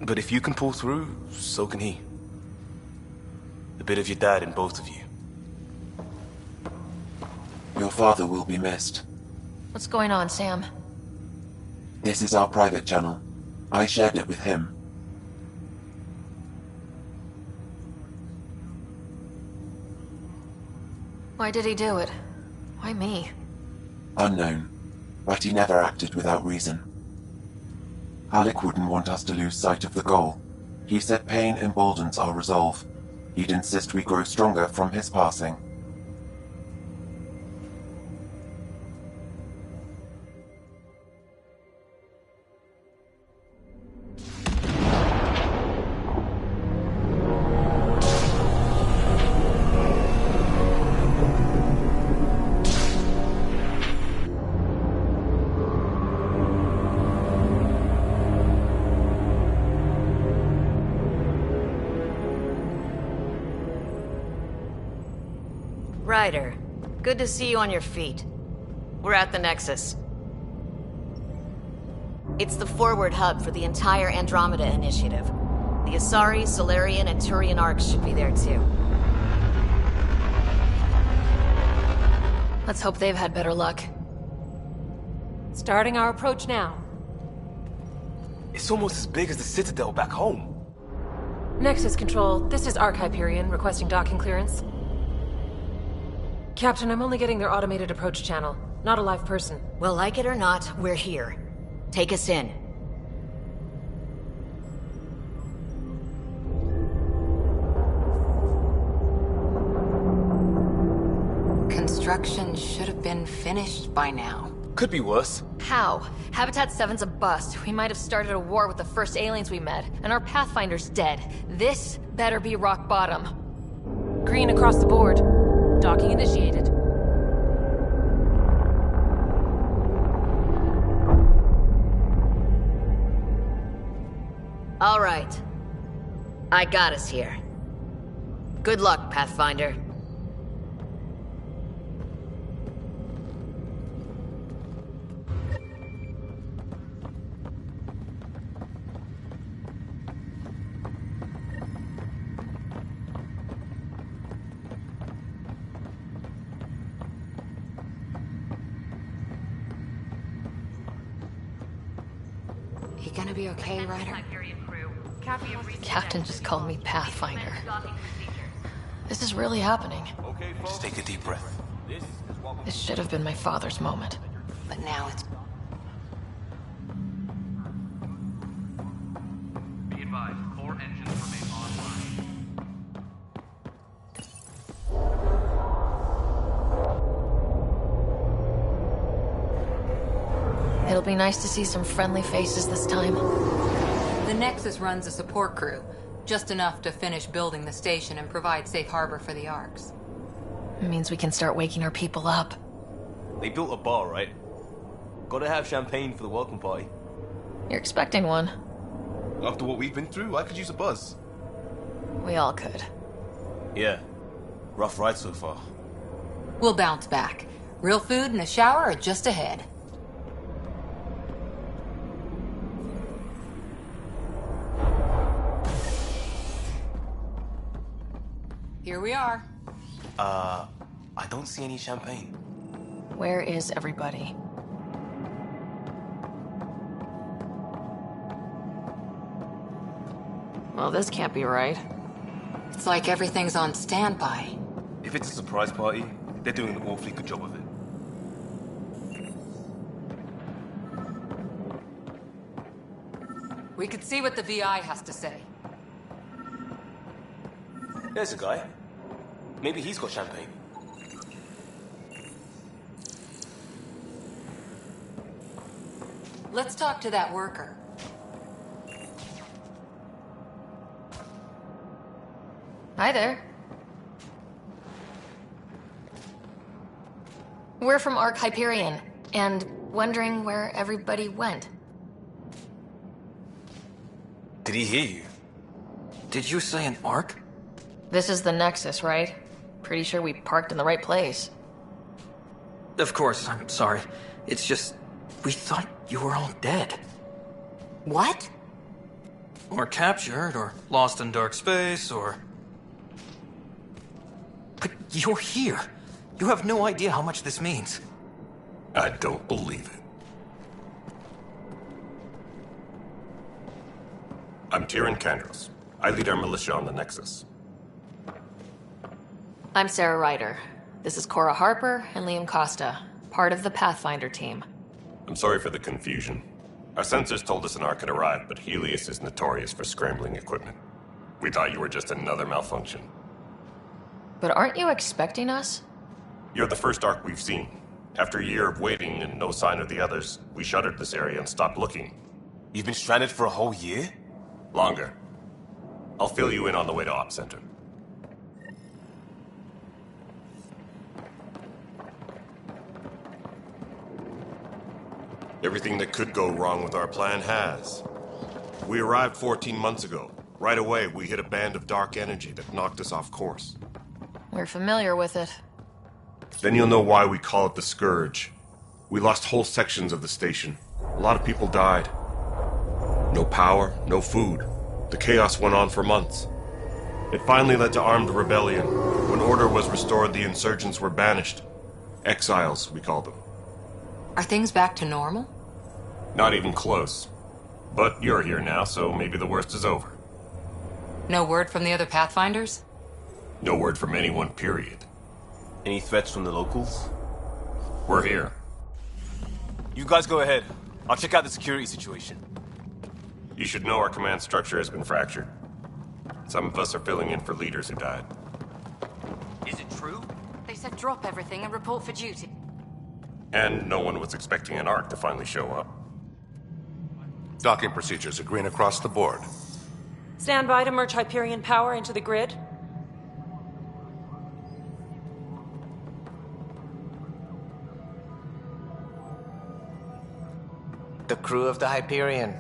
But if you can pull through, so can he. A bit of your dad in both of you. Your father will be missed. What's going on, Sam? This is our private channel. I shared it with him. Why did he do it? Why me? Unknown, but he never acted without reason. Alec wouldn't want us to lose sight of the goal. He said pain emboldens our resolve. He'd insist we grow stronger from his passing. Ryder, good to see you on your feet. We're at the Nexus. It's the forward hub for the entire Andromeda initiative. The Asari, Solarian, and Turian arcs should be there too. Let's hope they've had better luck. Starting our approach now. It's almost as big as the Citadel back home. Nexus Control, this is Arc Hyperion requesting docking clearance. Captain, I'm only getting their automated approach channel, not a live person. Well, like it or not, we're here. Take us in. Construction should have been finished by now. Could be worse. How? Habitat 7's a bust. We might have started a war with the first aliens we met, and our Pathfinder's dead. This better be rock bottom. Green across the board. Docking initiated. All right. I got us here. Good luck, Pathfinder. You gonna be okay, Ryder? Captain just called me Pathfinder. This is really happening. Just take a deep breath. This should have been my father's moment. But now it's... Be advised, core engines remain online. It'll be nice to see some friendly faces this time. The Nexus runs a support crew, just enough to finish building the station and provide safe harbor for the arcs. It means we can start waking our people up. They built a bar, right? Gotta have champagne for the welcome party. You're expecting one. After what we've been through, I could use a buzz. We all could. Yeah. Rough ride so far. We'll bounce back. Real food and a shower are just ahead. Here we are. I don't see any champagne. Where is everybody? Well, this can't be right. It's like everything's on standby. If it's a surprise party, they're doing an awfully good job of it. We could see what the VI has to say. There's a guy. Maybe he's got champagne. Let's talk to that worker. Hi there. We're from Arc Hyperion, and wondering where everybody went. Did he hear you? Did you say an arc? This is the Nexus, right? Pretty sure we parked in the right place. Of course, I'm sorry. It's just, we thought you were all dead. What? Or captured, or lost in dark space, or... But you're here. You have no idea how much this means. I don't believe it. I'm Tyrion Kandros. I lead our militia on the Nexus. I'm Sarah Ryder. This is Cora Harper and Liam Costa, part of the Pathfinder team. I'm sorry for the confusion. Our sensors told us an arc had arrived, but Helios is notorious for scrambling equipment. We thought you were just another malfunction. But aren't you expecting us? You're the first arc we've seen. After a year of waiting and no sign of the others, we shuttered this area and stopped looking. You've been stranded for a whole year? Longer. I'll fill you in on the way to Op Center. Everything that could go wrong with our plan has. We arrived 14 months ago. Right away, we hit a band of dark energy that knocked us off course. We're familiar with it. Then you'll know why we call it the Scourge. We lost whole sections of the station. A lot of people died. No power, no food. The chaos went on for months. It finally led to armed rebellion. When order was restored, the insurgents were banished. Exiles, we call them. Are things back to normal? Not even close. But you're here now, so maybe the worst is over. No word from the other Pathfinders? No word from anyone, period. Any threats from the locals? We're here. You guys go ahead. I'll check out the security situation. You should know our command structure has been fractured. Some of us are filling in for leaders who died. Is it true? They said drop everything and report for duty. And no one was expecting an Ark to finally show up. Docking procedures are green across the board. Stand by to merge Hyperion power into the grid. The crew of the Hyperion.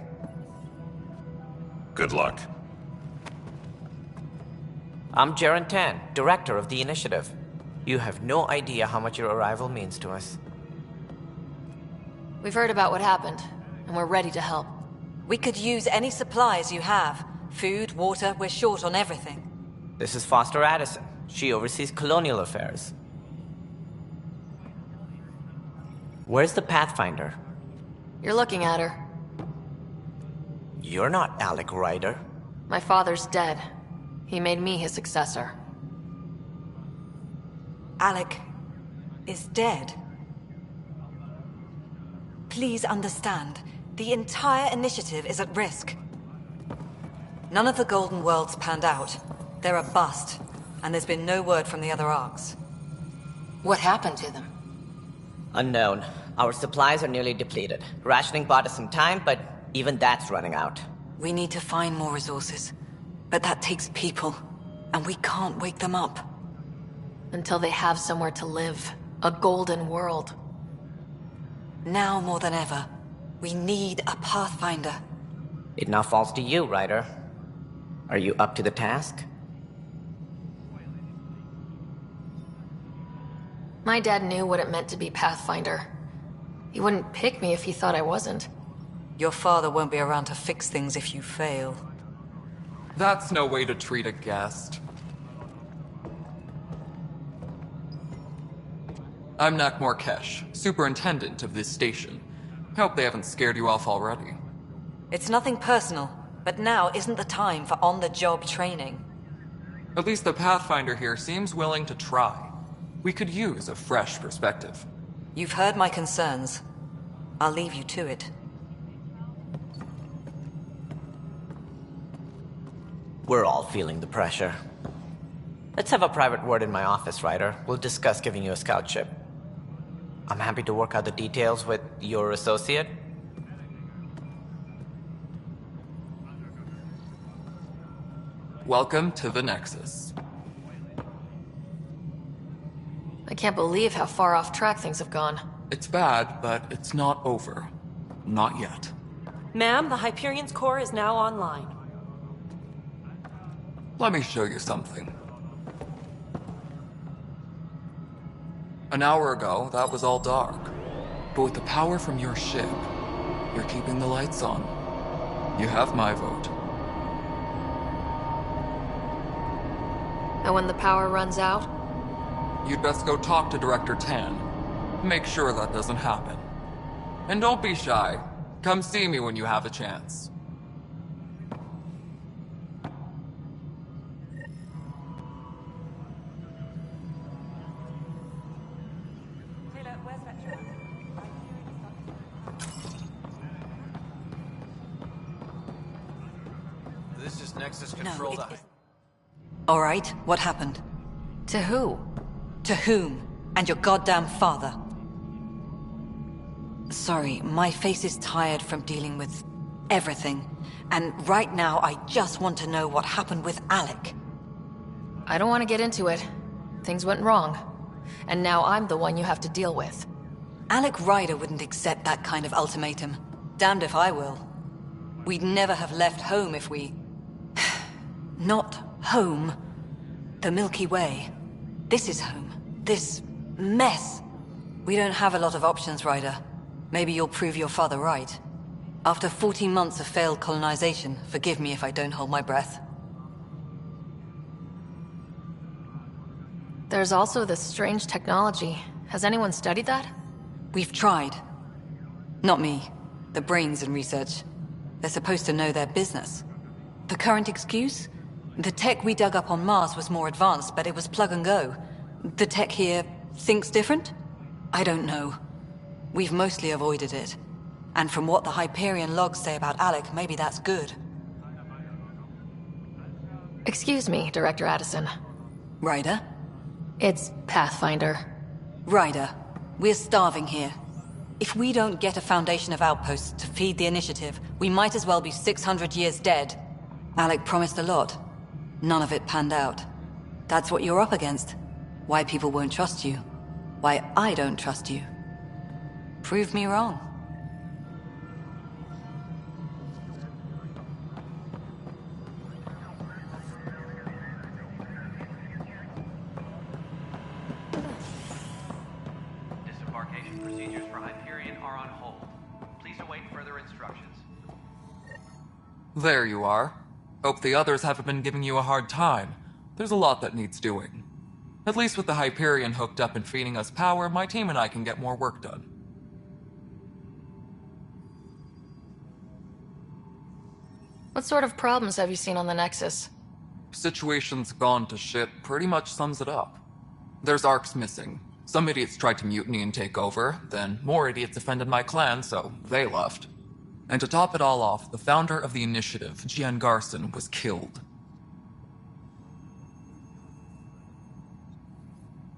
Good luck. I'm Jaren Tan, director of the initiative. You have no idea how much your arrival means to us. We've heard about what happened, and we're ready to help. We could use any supplies you have. Food, water, we're short on everything. This is Foster Addison. She oversees colonial affairs. Where's the Pathfinder? You're looking at her. You're not Alec Ryder. My father's dead. He made me his successor. Alec is dead. Please understand, the entire initiative is at risk. None of the Golden Worlds panned out. They're a bust, and there's been no word from the other Arks. What happened to them? Unknown. Our supplies are nearly depleted. Rationing bought us some time, but even that's running out. We need to find more resources. But that takes people, and we can't wake them up. Until they have somewhere to live. A golden world. Now more than ever, we need a Pathfinder. It now falls to you, Ryder. Are you up to the task? My dad knew what it meant to be Pathfinder. He wouldn't pick me if he thought I wasn't. Your father won't be around to fix things if you fail. That's no way to treat a guest. I'm Nak Morkesh, superintendent of this station. Hope they haven't scared you off already. It's nothing personal, but now isn't the time for on-the-job training. At least the Pathfinder here seems willing to try. We could use a fresh perspective. You've heard my concerns. I'll leave you to it. We're all feeling the pressure. Let's have a private word in my office, Ryder. We'll discuss giving you a scout ship. I'm happy to work out the details with your associate. Welcome to the Nexus. I can't believe how far off track things have gone. It's bad, but it's not over. Not yet. Ma'am, the Hyperion's core is now online. Let me show you something. An hour ago, that was all dark. But with the power from your ship, you're keeping the lights on. You have my vote. And when the power runs out? You'd best go talk to Director Tan. Make sure that doesn't happen. And don't be shy. Come see me when you have a chance. This is Nexus Control. No, all right, what happened? To who? To whom? And your goddamn father. Sorry, my face is tired from dealing with everything. And right now, I just want to know what happened with Alec. I don't want to get into it. Things went wrong. And now I'm the one you have to deal with. Alec Ryder wouldn't accept that kind of ultimatum. Damned if I will. We'd never have left home if we... Not home. The Milky Way. This is home. This mess. We don't have a lot of options, Ryder. Maybe you'll prove your father right. After 14 months of failed colonization, forgive me if I don't hold my breath. There's also this strange technology. Has anyone studied that? We've tried. Not me. The brains in research. They're supposed to know their business. The current excuse? The tech we dug up on Mars was more advanced, but it was plug and go. The tech here thinks different? I don't know. We've mostly avoided it. And from what the Hyperion logs say about Alec, maybe that's good. Excuse me, Director Addison. Ryder? It's Pathfinder. Ryder, we're starving here. If we don't get a foundation of outposts to feed the initiative, we might as well be 600 years dead. Alec promised a lot. None of it panned out. That's what you're up against. Why people won't trust you. Why I don't trust you. Prove me wrong. Disembarkation procedures for Hyperion are on hold. Please await further instructions. There you are. Hope the others haven't been giving you a hard time. There's a lot that needs doing. At least with the Hyperion hooked up and feeding us power, my team and I can get more work done. What sort of problems have you seen on the Nexus? Situation's gone to shit pretty much sums it up. There's arcs missing. Some idiots tried to mutiny and take over, then more idiots offended my clan, so they left. And to top it all off, the founder of the initiative, Jian Garson, was killed.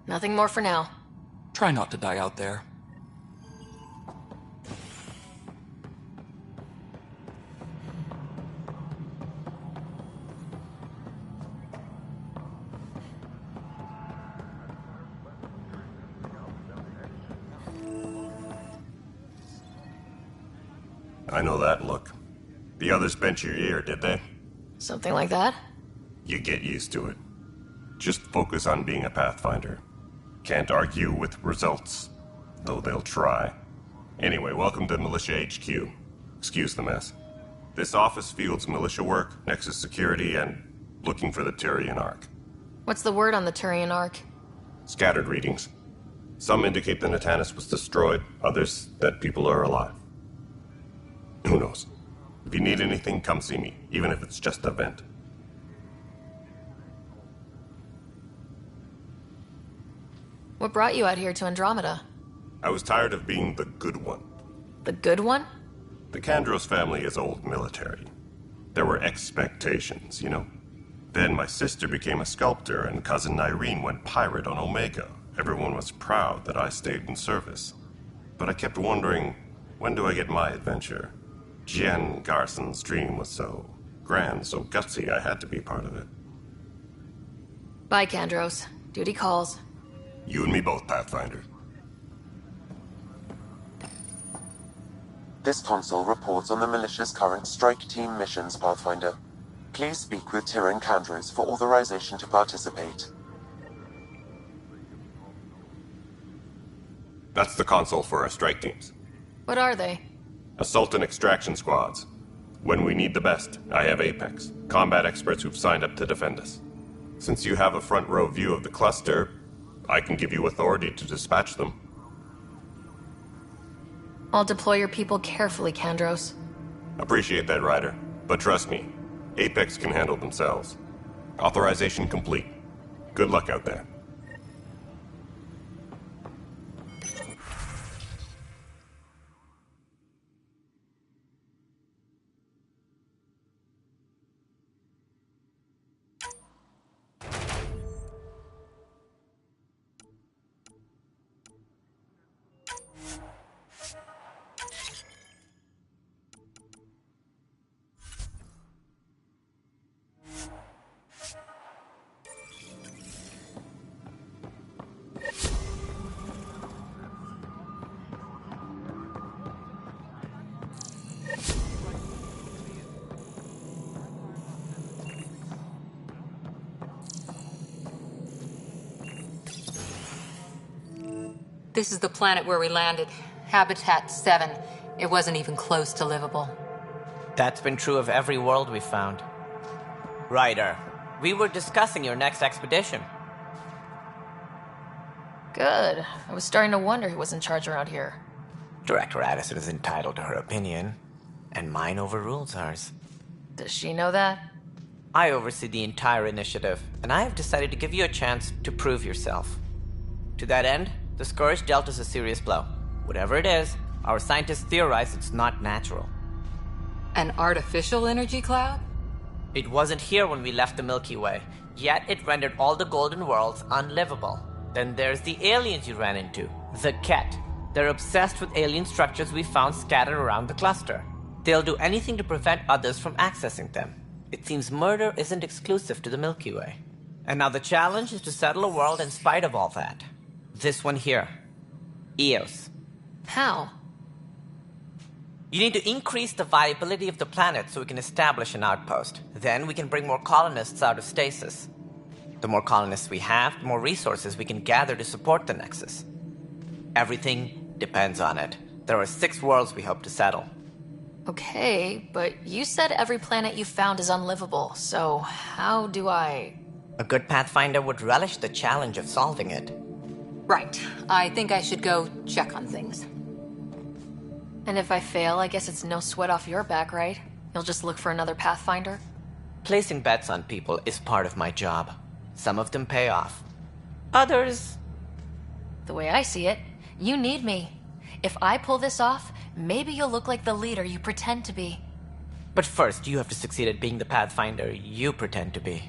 Nothing more for now. Try not to die out there. I know that look. The others bent your ear, did they? Something like that? You get used to it. Just focus on being a Pathfinder. Can't argue with results, though they'll try. Anyway, welcome to Militia HQ. Excuse the mess. This office fields militia work, Nexus security, and looking for the Turian Ark. What's the word on the Turian Ark? Scattered readings. Some indicate the Natanus was destroyed, others that people are alive. Who knows? If you need anything, come see me, even if it's just a vent. What brought you out here to Andromeda? I was tired of being the good one. The good one? The Kandros family is old military. There were expectations, you know. Then my sister became a sculptor and cousin Irene went pirate on Omega. Everyone was proud that I stayed in service. But I kept wondering, when do I get my adventure? Jian Garson's dream was so grand, so gutsy, I had to be part of it. Bye, Kandros. Duty calls. You and me both, Pathfinder. This console reports on the militia's current strike team missions, Pathfinder. Please speak with Tyrion Kandros for authorization to participate. That's the console for our strike teams. What are they? Assault and extraction squads. When we need the best, I have Apex, combat experts who've signed up to defend us. Since you have a front row view of the cluster, I can give you authority to dispatch them. I'll deploy your people carefully, Kandros. Appreciate that, Ryder. But trust me, Apex can handle themselves. Authorization complete. Good luck out there. This is the planet where we landed. Habitat 7. It wasn't even close to livable. That's been true of every world we've found. Ryder, we were discussing your next expedition. Good. I was starting to wonder who was in charge around here. Director Addison is entitled to her opinion, and mine overrules hers. Does she know that? I oversee the entire initiative, and I have decided to give you a chance to prove yourself. To that end, the Scourge dealt us a serious blow. Whatever it is, our scientists theorize it's not natural. An artificial energy cloud? It wasn't here when we left the Milky Way, yet it rendered all the Golden Worlds unlivable. Then there's the aliens you ran into, the Ket. They're obsessed with alien structures we found scattered around the cluster. They'll do anything to prevent others from accessing them. It seems murder isn't exclusive to the Milky Way. And now the challenge is to settle a world in spite of all that. This one here. Eos. How? You need to increase the viability of the planet so we can establish an outpost. Then we can bring more colonists out of stasis. The more colonists we have, the more resources we can gather to support the Nexus. Everything depends on it. There are 6 worlds we hope to settle. Okay, but you said every planet you found is unlivable, so how do I... A good Pathfinder would relish the challenge of solving it. Right. I think I should go check on things. And if I fail, I guess it's no sweat off your back, right? You'll just look for another Pathfinder? Placing bets on people is part of my job. Some of them pay off. Others... The way I see it, you need me. If I pull this off, maybe you'll look like the leader you pretend to be. But first, you have to succeed at being the Pathfinder you pretend to be.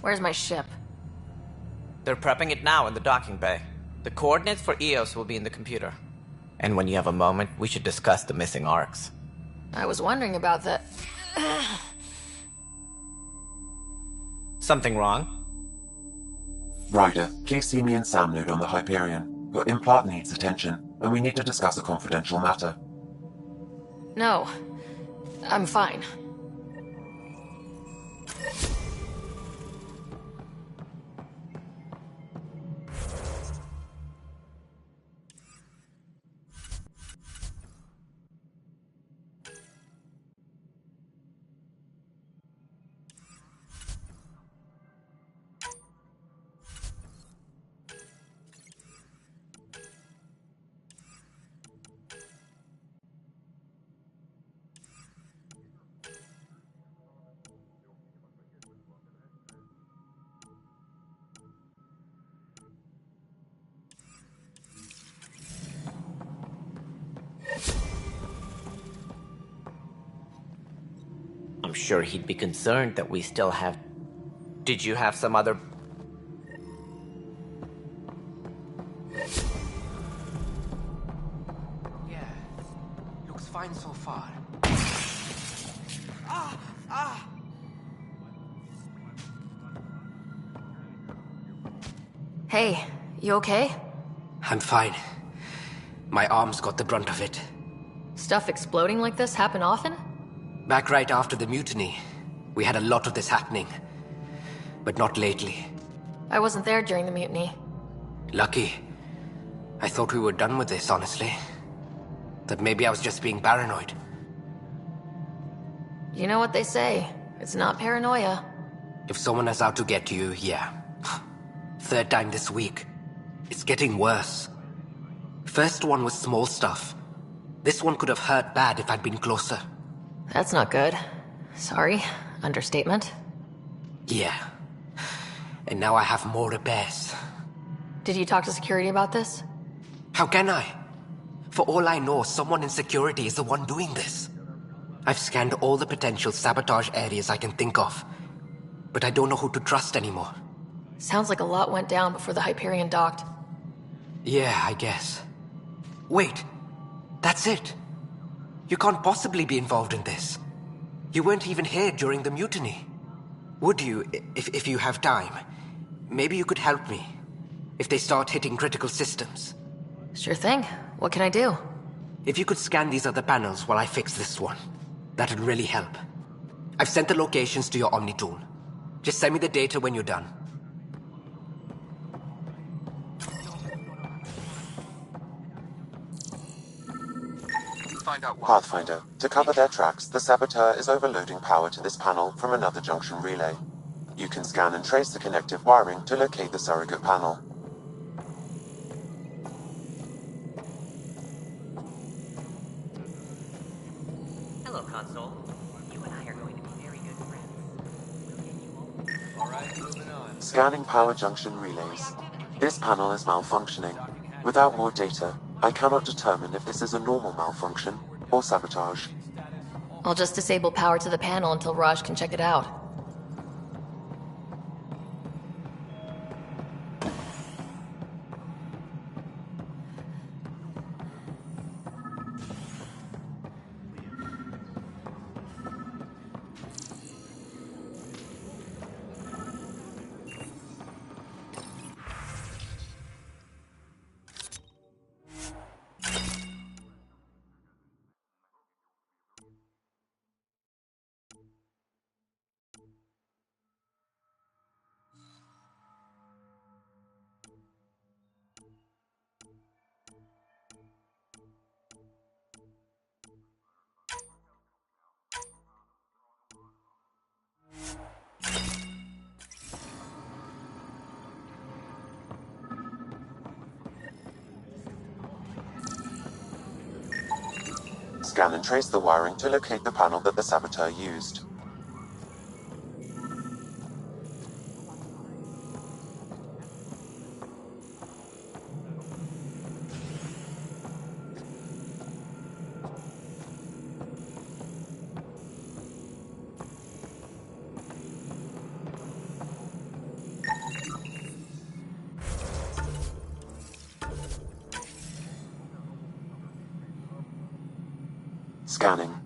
Where's my ship? They're prepping it now in the docking bay. The coordinates for Eos will be in the computer. And when you have a moment, we should discuss the missing arcs. I was wondering about that. Something wrong? Ryder, please see me and Sam load on the Hyperion. Your implant needs attention, and we need to discuss a confidential matter. No. I'm fine. I'm sure he'd be concerned that we still have... Did you have some other... Yeah, looks fine so far. Hey, you okay? I'm fine. My arms got the brunt of it. Stuff exploding like this happen often? Back right after the mutiny, we had a lot of this happening. But not lately. I wasn't there during the mutiny. Lucky. I thought we were done with this, honestly. That maybe I was just being paranoid. You know what they say. It's not paranoia. If someone is out to get you, yeah. 3rd time this week. It's getting worse. First one was small stuff. This one could have hurt bad if I'd been closer. That's not good. Sorry. Understatement. Yeah. And now I have more repairs. Did you talk to security about this? How can I? For all I know, someone in security is the one doing this. I've scanned all the potential sabotage areas I can think of. But I don't know who to trust anymore. Sounds like a lot went down before the Hyperion docked. Yeah, I guess. Wait. That's it. You can't possibly be involved in this. You weren't even here during the mutiny. Would you, if you have time? Maybe you could help me. If they start hitting critical systems. Sure thing. What can I do? If you could scan these other panels while I fix this one, that'd really help. I've sent the locations to your Omni tool. Just send me the data when you're done. find out why. Pathfinder, to cover their tracks, the saboteur is overloading power to this panel from another junction relay. You can scan and trace the connective wiring to locate the surrogate panel. Hello, console. You and I are going to be very good friends. Alright, moving on. Scanning power junction relays. This panel is malfunctioning. Without more data, I cannot determine if this is a normal malfunction or sabotage. I'll just disable power to the panel until Raj can check it out. Scan and trace the wiring to locate the panel that the saboteur used. Scanning.